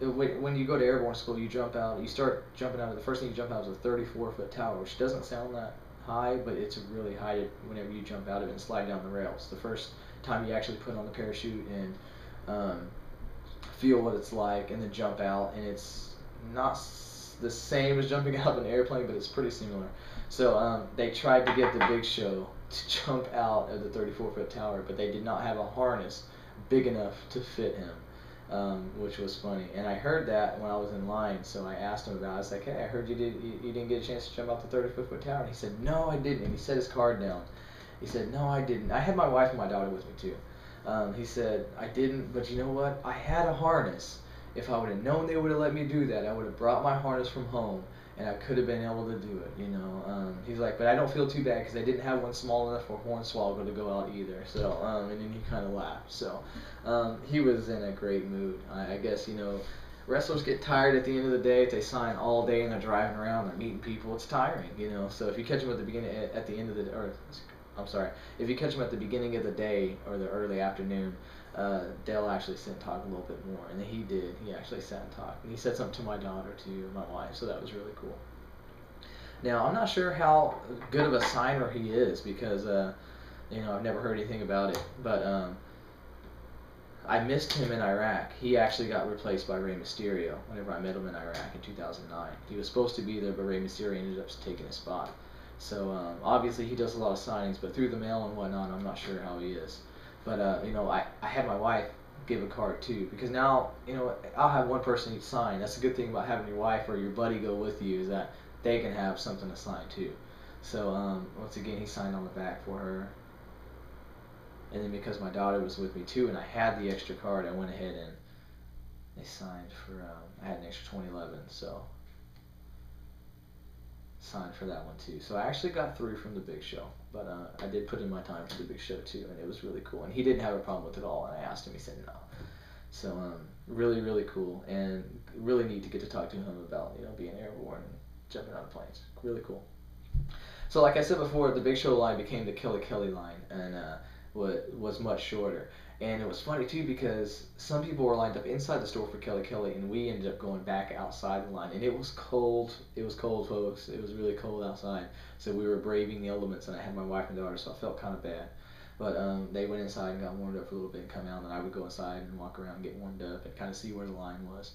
when you go to airborne school, you jump out. You start jumping out. The first thing you jump out is a 34-foot tower, which doesn't sound that high, but it's really high whenever you jump out of it and slide down the rails. The first time you actually put on the parachute and feel what it's like, and then jump out, and it's not the same as jumping out of an airplane, but it's pretty similar. So they tried to get the Big Show to jump out of the 34-foot tower, but they did not have a harness big enough to fit him. Which was funny. And I heard that when I was in line, so I asked him about it. I was like, "Hey, I heard you didn't get a chance to jump out the 34-foot tower." And he said, "No, I didn't." And he set his card down. He said, "No, I didn't. I had my wife and my daughter with me too." He said, "I didn't, but you know what? I had a harness. If I would have known they would have let me do that, I would have brought my harness from home, and I could have been able to do it, you know." He's like, "But I don't feel too bad because I didn't have one small enough for Hornswoggle to go out either." So, and then he kind of laughed. So, he was in a great mood. I guess, you know, wrestlers get tired at the end of the day. If they sign all day and they're driving around, they're meeting people, it's tiring, you know. So if you catch them at the beginning, at the end of the, or I'm sorry, if you catch them at the beginning of the day or the early afternoon, they'll actually sit and talk a little bit more. And he did. He actually sat and talked. And he said something to my daughter, too, my wife, so that was really cool. Now, I'm not sure how good of a signer he is because, you know, I've never heard anything about it. But I missed him in Iraq. He actually got replaced by Rey Mysterio whenever I met him in Iraq in 2009. He was supposed to be there, but Rey Mysterio ended up taking his spot. So obviously he does a lot of signings, but through the mail and whatnot, I'm not sure how he is. But you know, I had my wife give a card too because now, you know, I'll have one person each sign. That's a good thing about having your wife or your buddy go with you is that they can have something to sign too. So once again, he signed on the back for her. And then because my daughter was with me too, and I had the extra card, I went ahead and they signed for. I had an extra 2011, so signed for that one too. So I actually got 3 from the Big Show, but I did put in my time for the Big Show too, and it was really cool. And he didn't have a problem with it at all. And I asked him, he said no. So really really cool, and really neat to get to talk to him about, you know, being airborne and jumping out of planes. Really cool. So like I said before, the Big Show line became the Kelly Kelly line, and was much shorter. And it was funny too because some people were lined up inside the store for Kelly Kelly, and we ended up going back outside the line. And it was cold. It was cold, folks. It was really cold outside. So we were braving the elements, and I had my wife and daughter, so I felt kind of bad. But they went inside and got warmed up for a little bit and come out, and I would go inside and walk around and get warmed up and kind of see where the line was.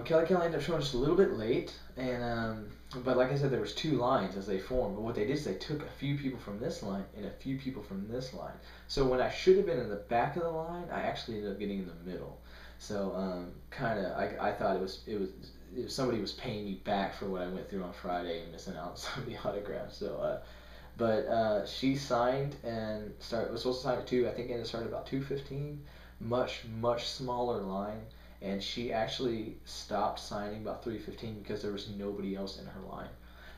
Kelly Kelly ended up showing just a little bit late, and but like I said, there was 2 lines as they formed. But what they did is they took a few people from this line and a few people from this line. So when I should have been in the back of the line, I actually ended up getting in the middle. So kind of, I thought somebody was paying me back for what I went through on Friday and missing out on some of the autographs. So but she signed and was supposed to sign at 2. I think it started about 2:15. Much smaller line. And she actually stopped signing about 3:15 because there was nobody else in her line.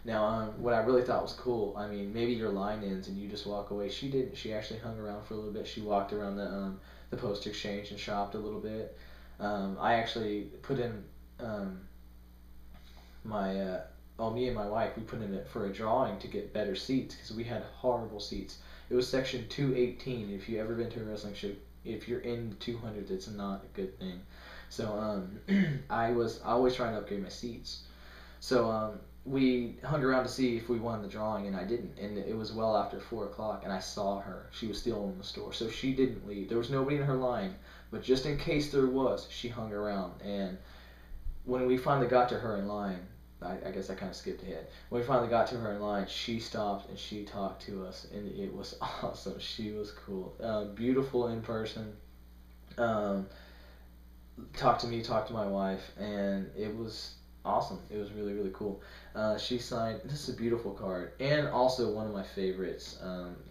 Now, what I really thought was cool, I mean, maybe your line ends and you just walk away. She didn't. She actually hung around for a little bit. She walked around the post exchange and shopped a little bit. I actually put in me and my wife, we put in it for a drawing to get better seats because we had horrible seats. It was section 218. If you've ever been to a wrestling show, if you're in the 200s, it's not a good thing. So I was always trying to upgrade my seats. So we hung around to see if we won the drawing, and I didn't. And it was well after 4 o'clock, and I saw her. She was still in the store, so she didn't leave. There was nobody in her line, but just in case there was, she hung around. And when we finally got to her in line, I guess I kind of skipped ahead. When we finally got to her in line, she stopped and she talked to us, and it was awesome. She was cool, beautiful in person. Talked to me, talked to my wife, and it was Awesome. It was really, really cool. She signed. This is a beautiful card, and also one of my favorites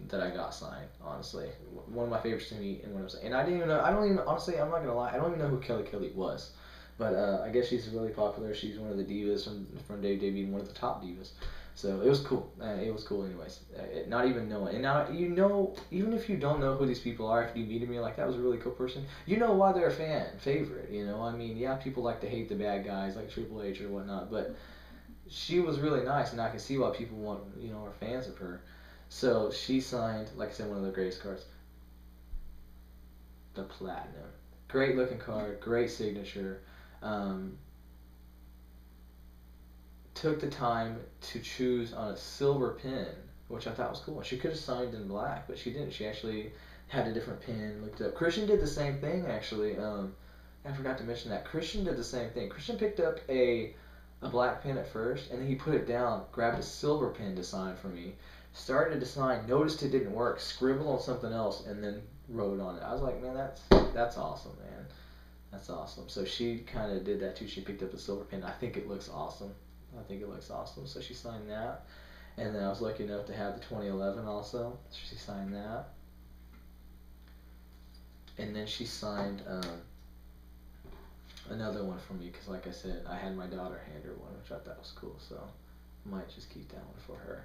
that I got signed. Honestly, one of my favorites to meet, and when I was, and I didn't even know. I don't even honestly. I'm not gonna lie. I don't even know who Kelly Kelly was, but I guess she's really popular. She's one of the divas from WWE, one of the top divas. So it was cool. It was cool, anyways. Not even knowing, and now you know, even if you don't know who these people are, if you meet them, you're like, that was a really cool person. You know why they're a fan, favorite. You know, I mean, yeah, people like to hate the bad guys like Triple H or whatnot, but she was really nice, and I can see why people are fans of her. So she signed, like I said, one of the greatest cards, the Platinum. Great looking card, great signature. Um, Took the time to choose on a silver pin, which I thought was cool. She could have signed in black, but she didn't. She actually had a different pin. Looked up. Christian did the same thing actually. I forgot to mention that Christian did the same thing. Christian picked up a black pin at first, and then he put it down, grabbed a silver pin to sign for me. Started to sign, noticed it didn't work, scribbled on something else, and then wrote on it. I was like, man, that's awesome, man. That's awesome. So she kind of did that too. She picked up a silver pin. I think it looks awesome. I think it looks awesome. So she signed that. And then I was lucky enough to have the 2011 also. So she signed that. And then she signed another one for me because, like I said, I had my daughter hand her one, which I thought was cool. So I might just keep that one for her.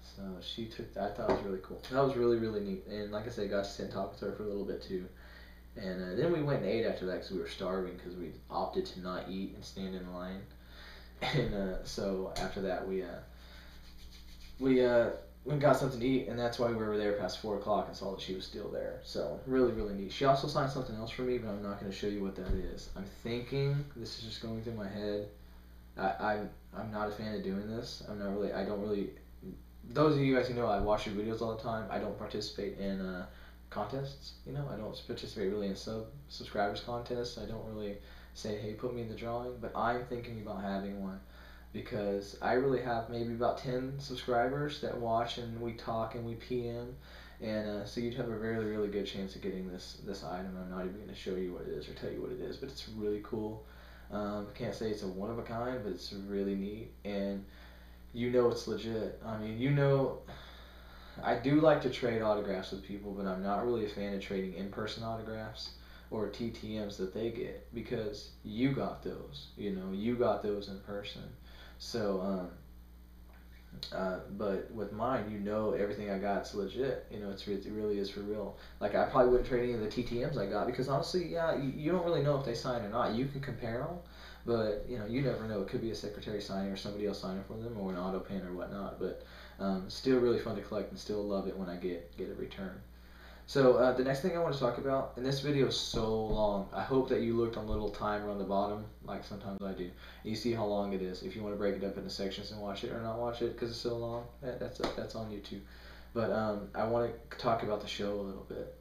So she took that. I thought it was really cool. That was really, really neat. And like I said, got to sit and talk with her for a little bit too. And then we went and ate after that because we were starving because we opted to not eat and stand in line. And so after that, we got something to eat, and that's why we were there past 4 o'clock and saw that she was still there. So really, really neat. She also signed something else for me, but I'm not going to show you what that is. I'm thinking this is just going through my head. I'm not a fan of doing this. I'm not really. I don't really. Those of you guys who know, I watch your videos all the time. I don't participate in contests. You know, I don't participate really in subscribers contests. I don't really say, hey, put me in the drawing. But I'm thinking about having one because I really have maybe about 10 subscribers that watch and we talk and we PM. And so you'd have a really, really good chance of getting this item. I'm not even going to show you what it is or tell you what it is, but it's really cool. I can't say it's a one of a kind, but it's really neat. And you know it's legit. I mean, you know, I do like to trade autographs with people, but I'm not really a fan of trading in-person autographs or TTMs that they get because you got those. You know, you got those in person. So, but with mine, you know, everything I got's legit. You know, it really is for real. Like I probably wouldn't trade any of the TTMs I got because honestly, yeah, you don't really know if they sign or not. You can compare them, but you know, you never know. It could be a secretary signing or somebody else signing for them or an auto pin or whatnot. But still really fun to collect and still love it when I get a return. So the next thing I want to talk about, and this video is so long, I hope that you looked on the little timer on the bottom, like sometimes I do, and you see how long it is. If you want to break it up into sections and watch it or not watch it because it's so long, that's on you too. But I want to talk about the show a little bit.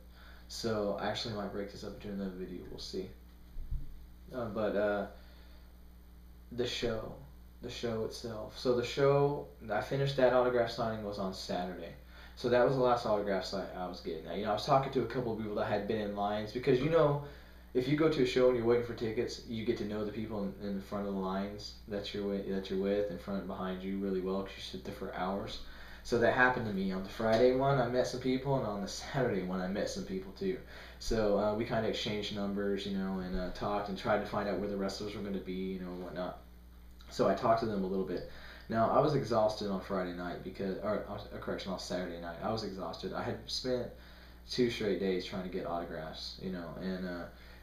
So I actually might break this up into another video. We'll see. But the show, the show itself. So the show, I finished that autograph signing was on Saturday. So that was the last autograph I was getting. Now, you know, I was talking to a couple of people that had been in lines because, you know, if you go to a show and you're waiting for tickets, you get to know the people in front of the lines that you're with, in front and behind you really well because you sit there for hours. So that happened to me on the Friday one. I met some people, and on the Saturday one, I met some people too. So we kind of exchanged numbers, you know, and talked and tried to find out where the wrestlers were going to be, you know, and whatnot. So I talked to them a little bit. Now I was exhausted on Friday night correction, on Saturday night. I was exhausted. I had spent 2 straight days trying to get autographs, you know, and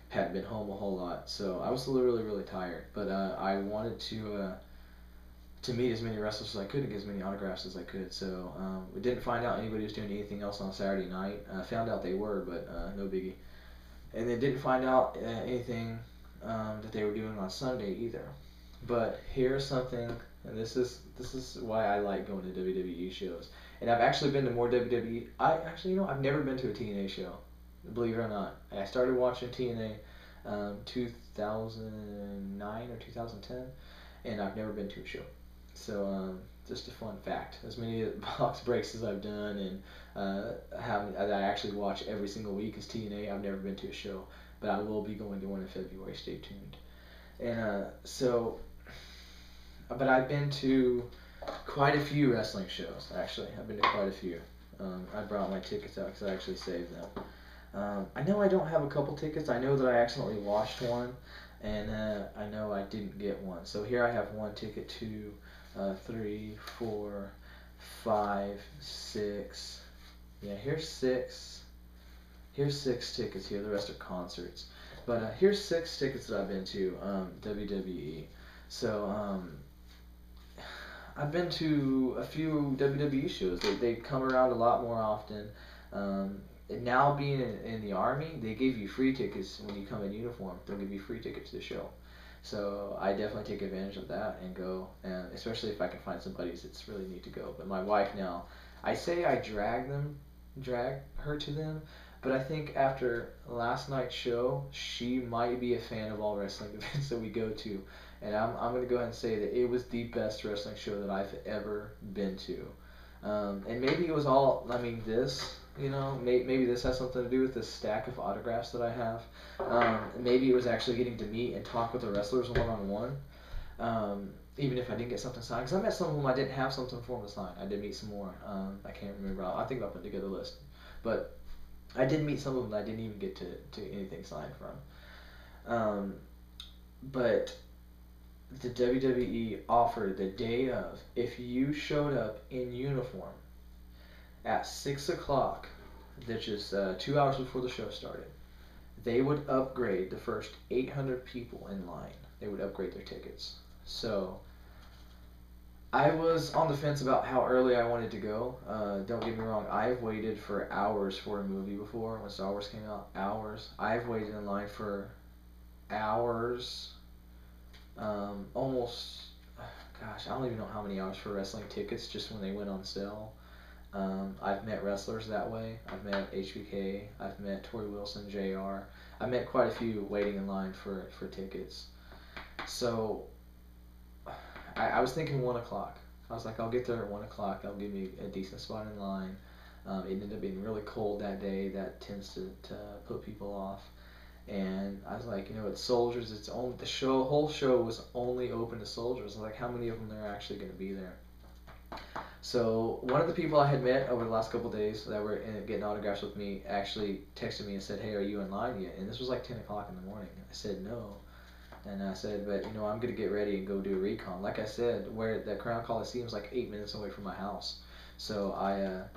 hadn't been home a whole lot. So I was really, really tired. But I wanted to meet as many wrestlers as I could and get as many autographs as I could. So we didn't find out anybody was doing anything else on Saturday night. Found out they were, but no biggie. And then didn't find out anything that they were doing on Sunday either. But here's something, and this is why I like going to WWE shows. And I've actually been to more WWE. I've never been to a TNA show, believe it or not. I started watching TNA 2009 or 2010, and I've never been to a show. So just a fun fact. As many box breaks as I've done, and that I actually watch every single week is TNA. I've never been to a show, but I will be going to one in February. Stay tuned. And but I've been to quite a few wrestling shows. Actually, I've been to quite a few. I brought my tickets out because I actually saved them. I know I don't have a couple tickets. I know that I accidentally washed one, and I know I didn't get one. So here I have one ticket, two, three, four, five, six. Yeah, here's six. Here's six tickets here. The rest are concerts. But here's six tickets that I've been to WWE. So I've been to a few WWE shows. They come around a lot more often. And now being in the army, they give you free tickets when you come in uniform. They'll give you free tickets to the show. So I definitely take advantage of that and go, and especially if I can find some buddies, it's really neat to go. But my wife now, I say I drag her to them, but I think after last night's show, she might be a fan of all wrestling events that we go to, and I'm gonna go ahead and say that it was the best wrestling show that I've ever been to. And maybe it was all, I mean, this, maybe this has something to do with this stack of autographs that I have. Maybe it was actually getting to meet and talk with the wrestlers one on one. Even if I didn't get something signed, because I met some of them I didn't have something for them to sign. I did meet some more. I can't remember. I think I'll put together a list. But I did meet some of them that I didn't even get to anything signed from. But the WWE offered the day of, if you showed up in uniform at 6 o'clock, which is 2 hours before the show started, they would upgrade the first 800 people in line. They would upgrade their tickets. So I was on the fence about how early I wanted to go. Don't get me wrong, I've waited for hours for a movie before. When Star Wars came out, hours. I've waited in line for hours. Almost, gosh, I don't even know how many hours for wrestling tickets just when they went on sale. I've met wrestlers that way. I've met HBK. I've met Tori Wilson, JR. I met quite a few waiting in line for tickets. So I was thinking 1 o'clock. I was like, I'll get there at 1 o'clock. That'll give me a decent spot in line. It ended up being really cold that day. That tends to put people off. And I was like, it's soldiers. It's only whole show was only open to soldiers. I was like, how many of them are actually going to be there? So one of the people I had met over the last couple of days that were getting autographs with me actually texted me and said, hey, are you in line yet? And this was like 10 o'clock in the morning. I said, no. And I said, but I'm going to get ready and go do a recon. Like I said, where the Crown Coliseum is like 8 minutes away from my house. So I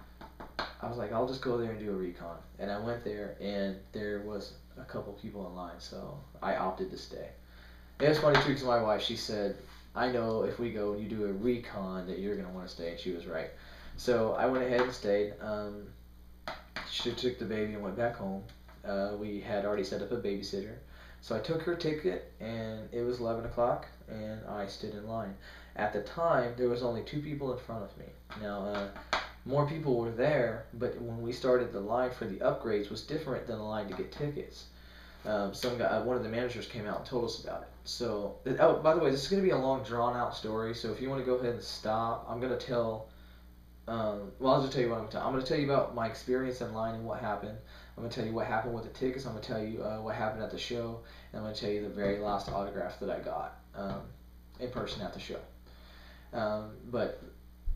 was like, I'll just go there and do a recon. And I went there, and there was a couple people in line, so I opted to stay. It was funny, too, because my wife, she said, I know if we go and you do a recon that you're going to want to stay, and she was right. So I went ahead and stayed. She took the baby and went back home. We had already set up a babysitter. So I took her ticket, and it was 11 o'clock, and I stood in line. At the time, there was only 2 people in front of me. Now, more people were there, but when we started the line for the upgrades was different than the line to get tickets. Some guy, one of the managers came out and told us about it. So, oh, by the way, this is going to be a long, drawn-out story, so if you want to go ahead and stop, I'm going to tell, well, I'll just tell you what I'm going to tell. I'm going to tell you about my experience in line and what happened. I'm going to tell you what happened with the tickets. I'm going to tell you what happened at the show, and I'm going to tell you the very last autograph that I got in person at the show. But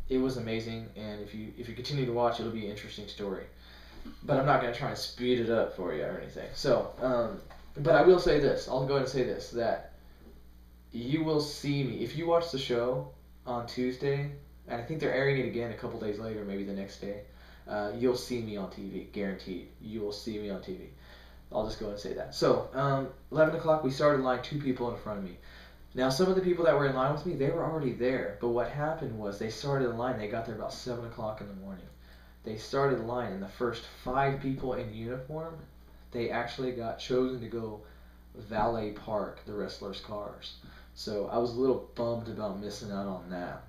it was amazing, and if you continue to watch, it'll be an interesting story. But I'm not going to try and speed it up for you or anything. So, but I will say this. I'll go ahead and say this, that you will see me. If you watch the show on Tuesday, and I think they're airing it again a couple days later, maybe the next day, you'll see me on TV, guaranteed. You will see me on TV. I'll just go ahead and say that. So, 11 o'clock, we started line, 2 people in front of me. Now, some of the people that were in line with me, they were already there. But what happened was they started the line. They got there about 7 o'clock in the morning. They started the line, and the first 5 people in uniform, they actually got chosen to go valet park the wrestlers' cars. So I was a little bummed about missing out on that.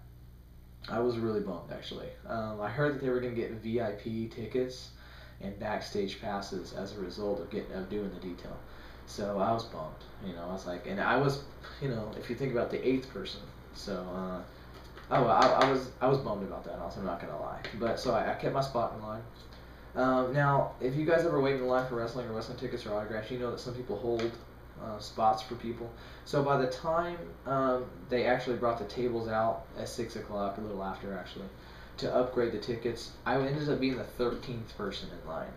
I was really bummed, actually. I heard that they were going to get VIP tickets and backstage passes as a result of doing the detail. So I was bummed, I was like, and I was, if you think about the 8th person, so, I was bummed about that, also, I'm not gonna lie. But, so I kept my spot in line. Now, if you guys ever wait in line for wrestling or wrestling tickets or autographs, you know that some people hold spots for people. So by the time they actually brought the tables out at 6 o'clock, a little after actually, to upgrade the tickets, I ended up being the 13th person in line.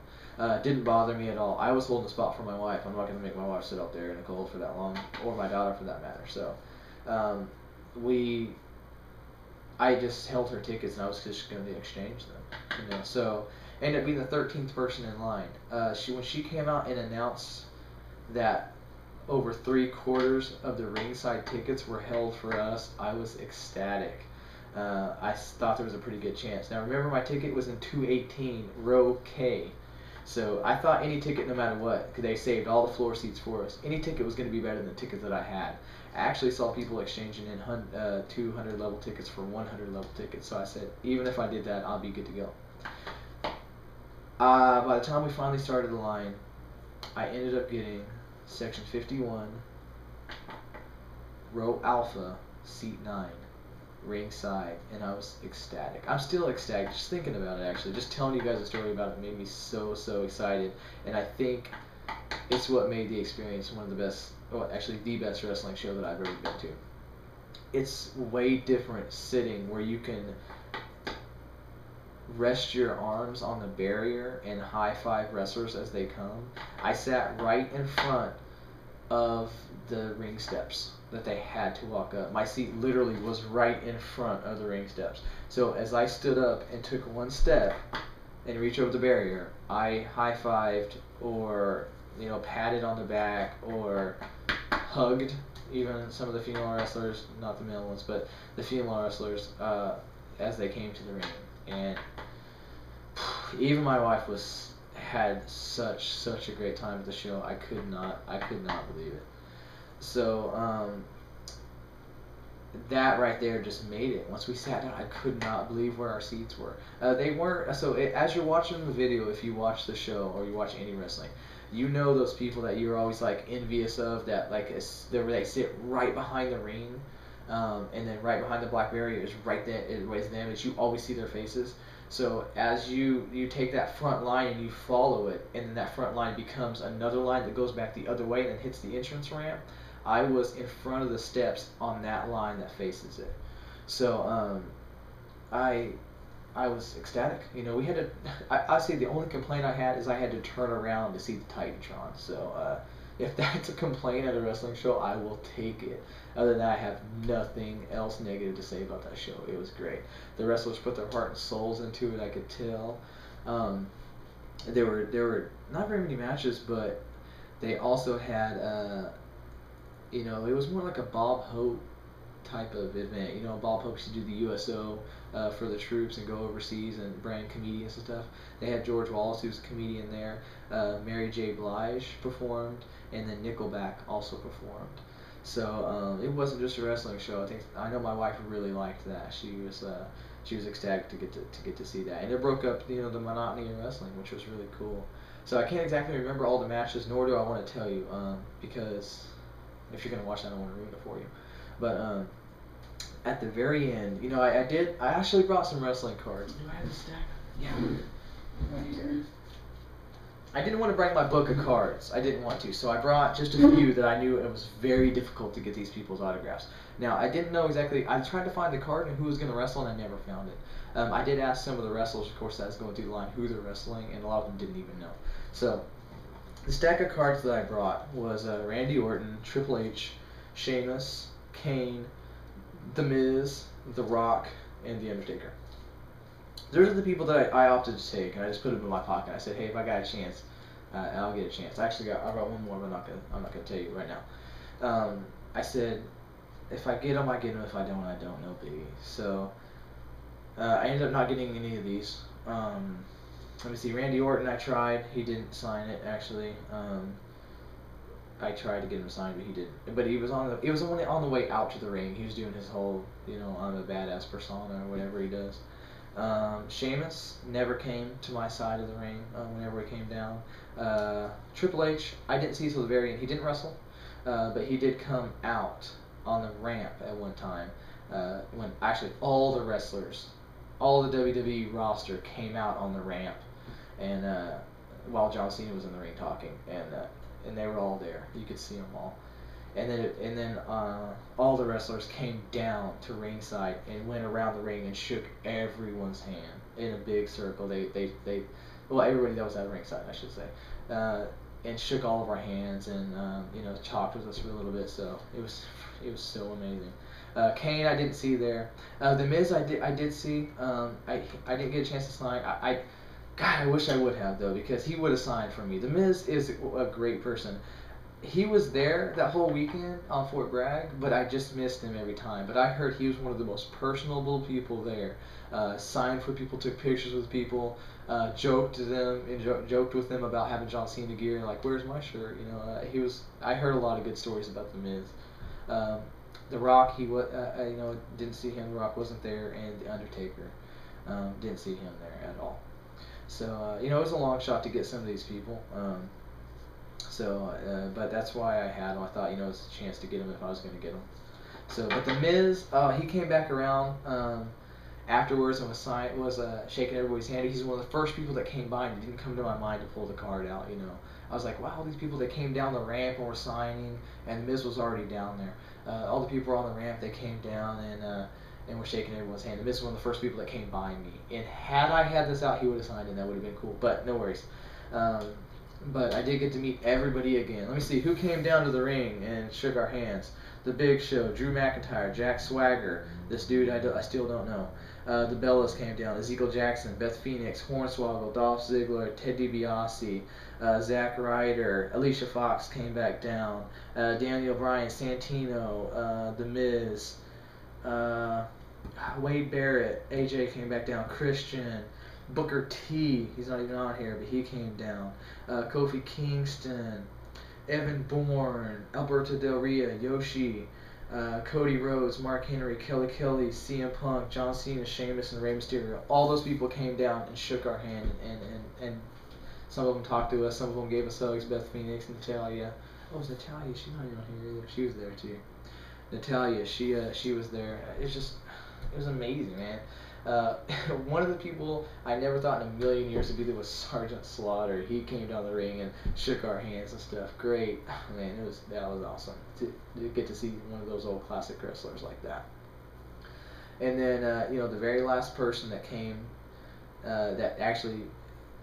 Didn't bother me at all. I was holding a spot for my wife. I'm not going to make my wife sit out there in the cold for that long, or my daughter for that matter. So um, we I just held her tickets and I was just going to exchange them. So I ended up being the 13th person in line. When she came out and announced that over 3/4 of the ringside tickets were held for us, I was ecstatic. I thought there was a pretty good chance. Now remember, my ticket was in 218 row K. So I thought any ticket, no matter what, because they saved all the floor seats for us, any ticket was going to be better than the ticket that I had. I actually saw people exchanging in 200 level tickets for 100 level tickets. So I said, even if I did that, I'll be good to go. By the time we finally started the line, I ended up getting section 51, row alpha, seat 9, ringside, and I was ecstatic. I'm still ecstatic just thinking about it, actually. Just telling you guys a story about it made me so excited, and I think it's what made the experience one of the best, well, actually the best wrestling show that I've ever been to. It's way different sitting where you can rest your arms on the barrier and high five wrestlers as they come. I sat right in front of the ring steps that they had to walk up. My seat literally was right in front of the ring steps. So as I stood up and took one step and reached over the barrier, I high-fived or patted on the back or hugged even some of the female wrestlers, not the male ones, but the female wrestlers as they came to the ring. And even my wife had such a great time at the show. I could not believe it. So that right there just made it. Once we sat down, I could not believe where our seats were. They weren't. As you're watching the video, if you watch the show or you watch any wrestling, you know those people that you're always like envious of, that they sit right behind the ring, and then right behind the black barrier is right there. It was them. As you always see their faces. So as you take that front line and you follow it, and then that front line becomes another line that goes back the other way and then hits the entrance ramp. I was in front of the steps on that line that faces it. So I was ecstatic. We had to. I say the only complaint I had is I had to turn around to see the Titantron. So if that's a complaint at a wrestling show, I will take it. Other than that, I have nothing else negative to say about that show. It was great. The wrestlers put their heart and souls into it. I could tell. There were not very many matches, but they also had. It was more like a Bob Hope type of event. Bob Hope used to do the USO for the troops and go overseas and bring comedians and stuff. They had George Wallace, who's a comedian there. Mary J. Blige performed, and then Nickelback also performed. So it wasn't just a wrestling show. I know my wife really liked that. She was ecstatic to get to see that, and it broke up the monotony of wrestling, which was really cool. So I can't exactly remember all the matches, nor do I want to tell you, because if you're gonna watch that, I don't want to ruin it for you. But at the very end, I actually brought some wrestling cards. Do I have a stack? Yeah. Right here. I didn't want to bring my book of cards. I didn't want to, so I brought just a few that I knew it was very difficult to get these people's autographs. Now, I didn't know exactly. I tried to find the card and who was going to wrestle, and I never found it. I did ask some of the wrestlers, of course, that was going through the line, who they're wrestling, and a lot of them didn't even know. So the stack of cards that I brought was Randy Orton, Triple H, Sheamus, Kane, The Miz, The Rock, and The Undertaker. Those are the people that I opted to take, and I just put them in my pocket. I said, hey, if I got a chance, I'll get a chance. I brought one more, but I'm not gonna tell you right now. I said, if I get them, I get them. If I don't, I don't. No biggie. So I ended up not getting any of these. Let me see. Randy Orton, I tried. He didn't sign it, actually. I tried to get him signed, but he didn't. But he was only on the way out to the ring. He was doing his whole, I'm a badass persona or whatever he does. Sheamus never came to my side of the ring whenever he came down. Triple H, I didn't see till the very end. He didn't wrestle, but he did come out on the ramp at one time when actually all the wrestlers, all the WWE roster came out on the ramp, and while John Cena was in the ring talking, and and they were all there. You could see them all. And then all the wrestlers came down to ringside and went around the ring and shook everyone's hand in a big circle. Well, everybody that was at ringside, I should say, and shook all of our hands and talked with us for a little bit. So it was so amazing. Kane, I didn't see there. The Miz, I did see. I didn't get a chance to sign. God, I wish I would have though, because he would have signed for me. The Miz is a great person. He was there that whole weekend on Fort Bragg, but I just missed him every time. But I heard he was one of the most personable people there. Signed for people, took pictures with people, joked to them and joked with them about having John Cena gear and like, where's my shirt? He was. I heard a lot of good stories about the Miz. The Rock, he was. Didn't see him. The Rock wasn't there, and the Undertaker, didn't see him there at all. So it was a long shot to get some of these people. But that's why I had him. I thought, it was a chance to get him if I was going to get him. So, but the Miz, he came back around afterwards and was shaking everybody's hand. He's one of the first people that came by, and it didn't come to my mind to pull the card out. I was like, wow, all these people that came down the ramp and were signing, and the Miz was already down there. All the people were on the ramp. They came down and were shaking everyone's hand. The Miz was one of the first people that came by me. And had I had this out, he would have signed, and that would have been cool. But no worries. But I did get to meet everybody again. Let me see who came down to the ring and shook our hands. The Big Show, Drew McIntyre, Jack Swagger, this dude I still don't know. The Bellas came down, Ezekiel Jackson, Beth Phoenix, Hornswoggle, Dolph Ziggler, Ted DiBiase, Zack Ryder, Alicia Fox came back down, Daniel Bryan, Santino, The Miz, Wade Barrett, AJ came back down, Christian, Booker T, he's not even on here, but he came down. Kofi Kingston, Evan Bourne, Alberto Del Rio, Yoshi, Cody Rhodes, Mark Henry, Kelly Kelly, CM Punk, John Cena, Sheamus, and Rey Mysterio. All those people came down and shook our hand, and some of them talked to us, some of them gave us hugs. Beth Phoenix, Natalia. Oh, it was Natalia. She's not even here either. She was there too. Natalia, she was there. It was amazing, man. One of the people I never thought in a million years would be there was Sergeant Slaughter. He came down the ring and shook our hands and stuff. Great, man. That was awesome to get to see one of those old classic wrestlers like that. And then the very last person that came that actually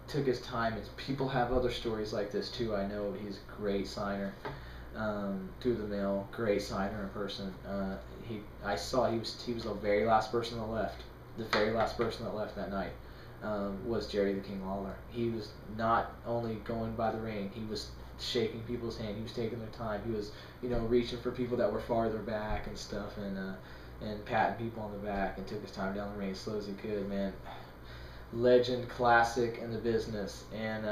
took his time. And people have other stories like this too. I know he's a great signer. Through the mail, great signer in person. I saw he was the very last person that left. The very last person that left that night was Jerry the King Lawler. He was not only going by the ring, he was shaking people's hand. He was taking their time. He was, reaching for people that were farther back and stuff, and patting people on the back, and took his time down the ring as slow as he could. Man, legend, classic in the business, and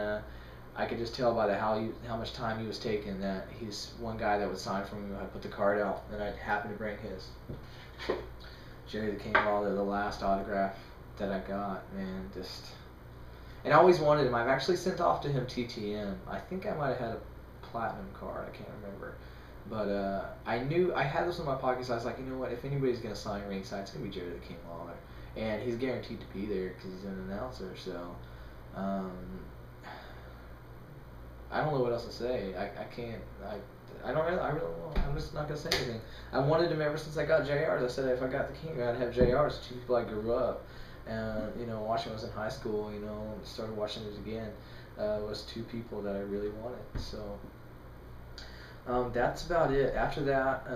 I could just tell by how much time he was taking that he's one guy that would sign for me. I put the card out, and I'd happen to bring his. Jerry the King Lawler, the last autograph that I got, man, and I always wanted him. I've actually sent off to him TTM. I think I might have had a platinum card. I can't remember. But I had this in my pocket, so I was like, you know what? If anybody's going to sign ringside, it's going to be Jerry the King Lawler. And he's guaranteed to be there because he's an announcer, so I don't know what else to say. I can't. I really won't. I'm just not gonna say anything. I wanted him ever since I got JRs. I said if I got the King, I'd have JRs. Two people I grew up, and watching when I was in high school. Started watching it again. Was two people that I really wanted. So that's about it. After that,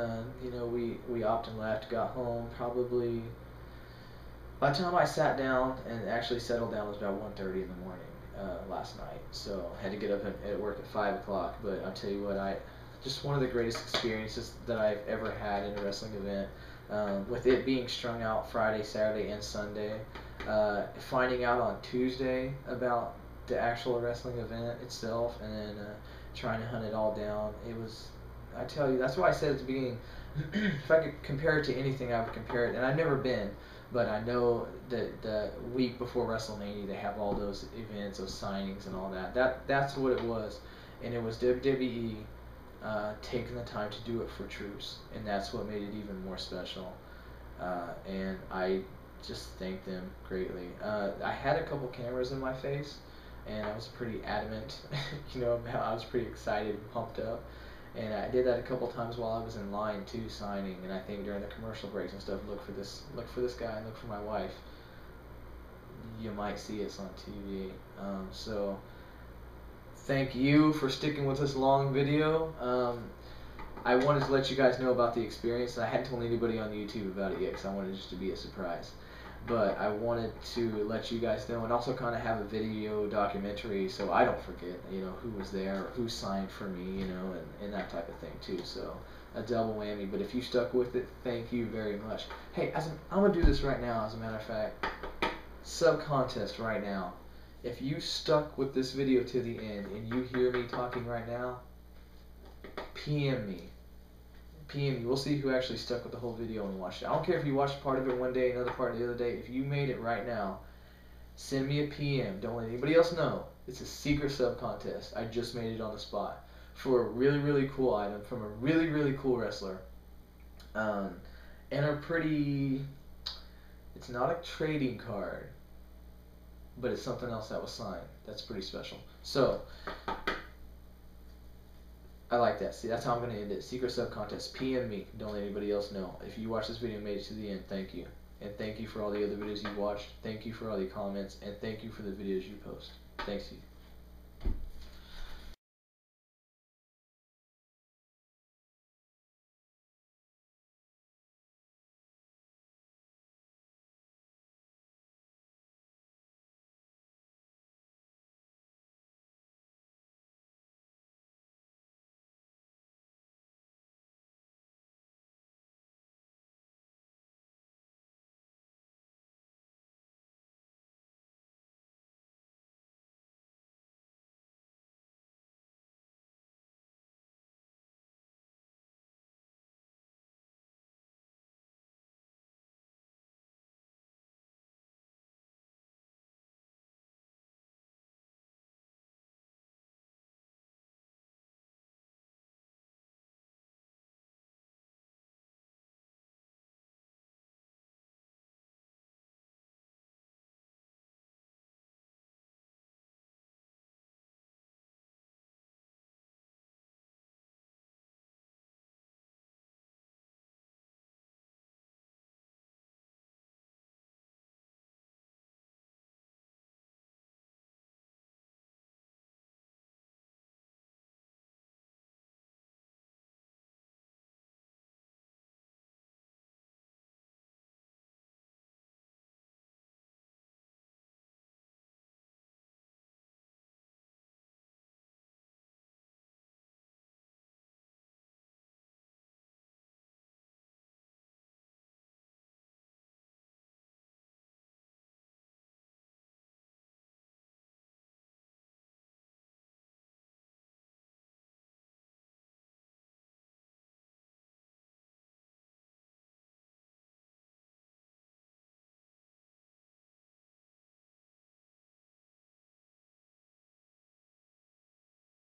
we opted and left. Got home probably. By the time I sat down and actually settled down, it was about 1:30 in the morning last night. So I had to get up at work at 5 o'clock. But I'll tell you what, just one of the greatest experiences that I've ever had in a wrestling event. With it being strung out Friday, Saturday, and Sunday, finding out on Tuesday about the actual wrestling event itself, and then trying to hunt it all down. I tell you, that's why I said at the beginning, if I could compare it to anything, I would compare it. And I've never been, but I know that the week before WrestleMania, they have all those events, those signings, and all that. That's what it was, and it was WWE. Taking the time to do it for troops, and that's what made it even more special. And I just thank them greatly. I had a couple cameras in my face, and I was pretty adamant, I was pretty excited and pumped up. And I did that a couple times while I was in line too, signing. And I think during the commercial breaks and stuff, look for this guy, and look for my wife. You might see us on TV. So thank you for sticking with this long video. I wanted to let you guys know about the experience. I hadn't told anybody on YouTube about it yet because I wanted it just to be a surprise. But I wanted to let you guys know, and also kind of have a video documentary so I don't forget, who was there or who signed for me, and that type of thing too. So a double whammy. But if you stuck with it, thank you very much. Hey, I'm gonna do this right now. As a matter of fact, sub contest right now. If you stuck with this video to the end and you hear me talking right now, PM me. We'll see who actually stuck with the whole video and watched it. I don't care if you watched part of it one day, another part the other day. If you made it right now, send me a PM. Don't let anybody else know. It's a secret sub contest. I just made it on the spot for a really, really cool item from a really, really cool wrestler. And it's not a trading card, but it's something else that was signed. That's pretty special. So I like that. See, that's how I'm going to end it. Secret sub contest. PM me. Don't let anybody else know. If you watch this video and made it to the end, thank you. And thank you for all the other videos you watched. Thank you for all the comments. And thank you for the videos you post. Thanks you.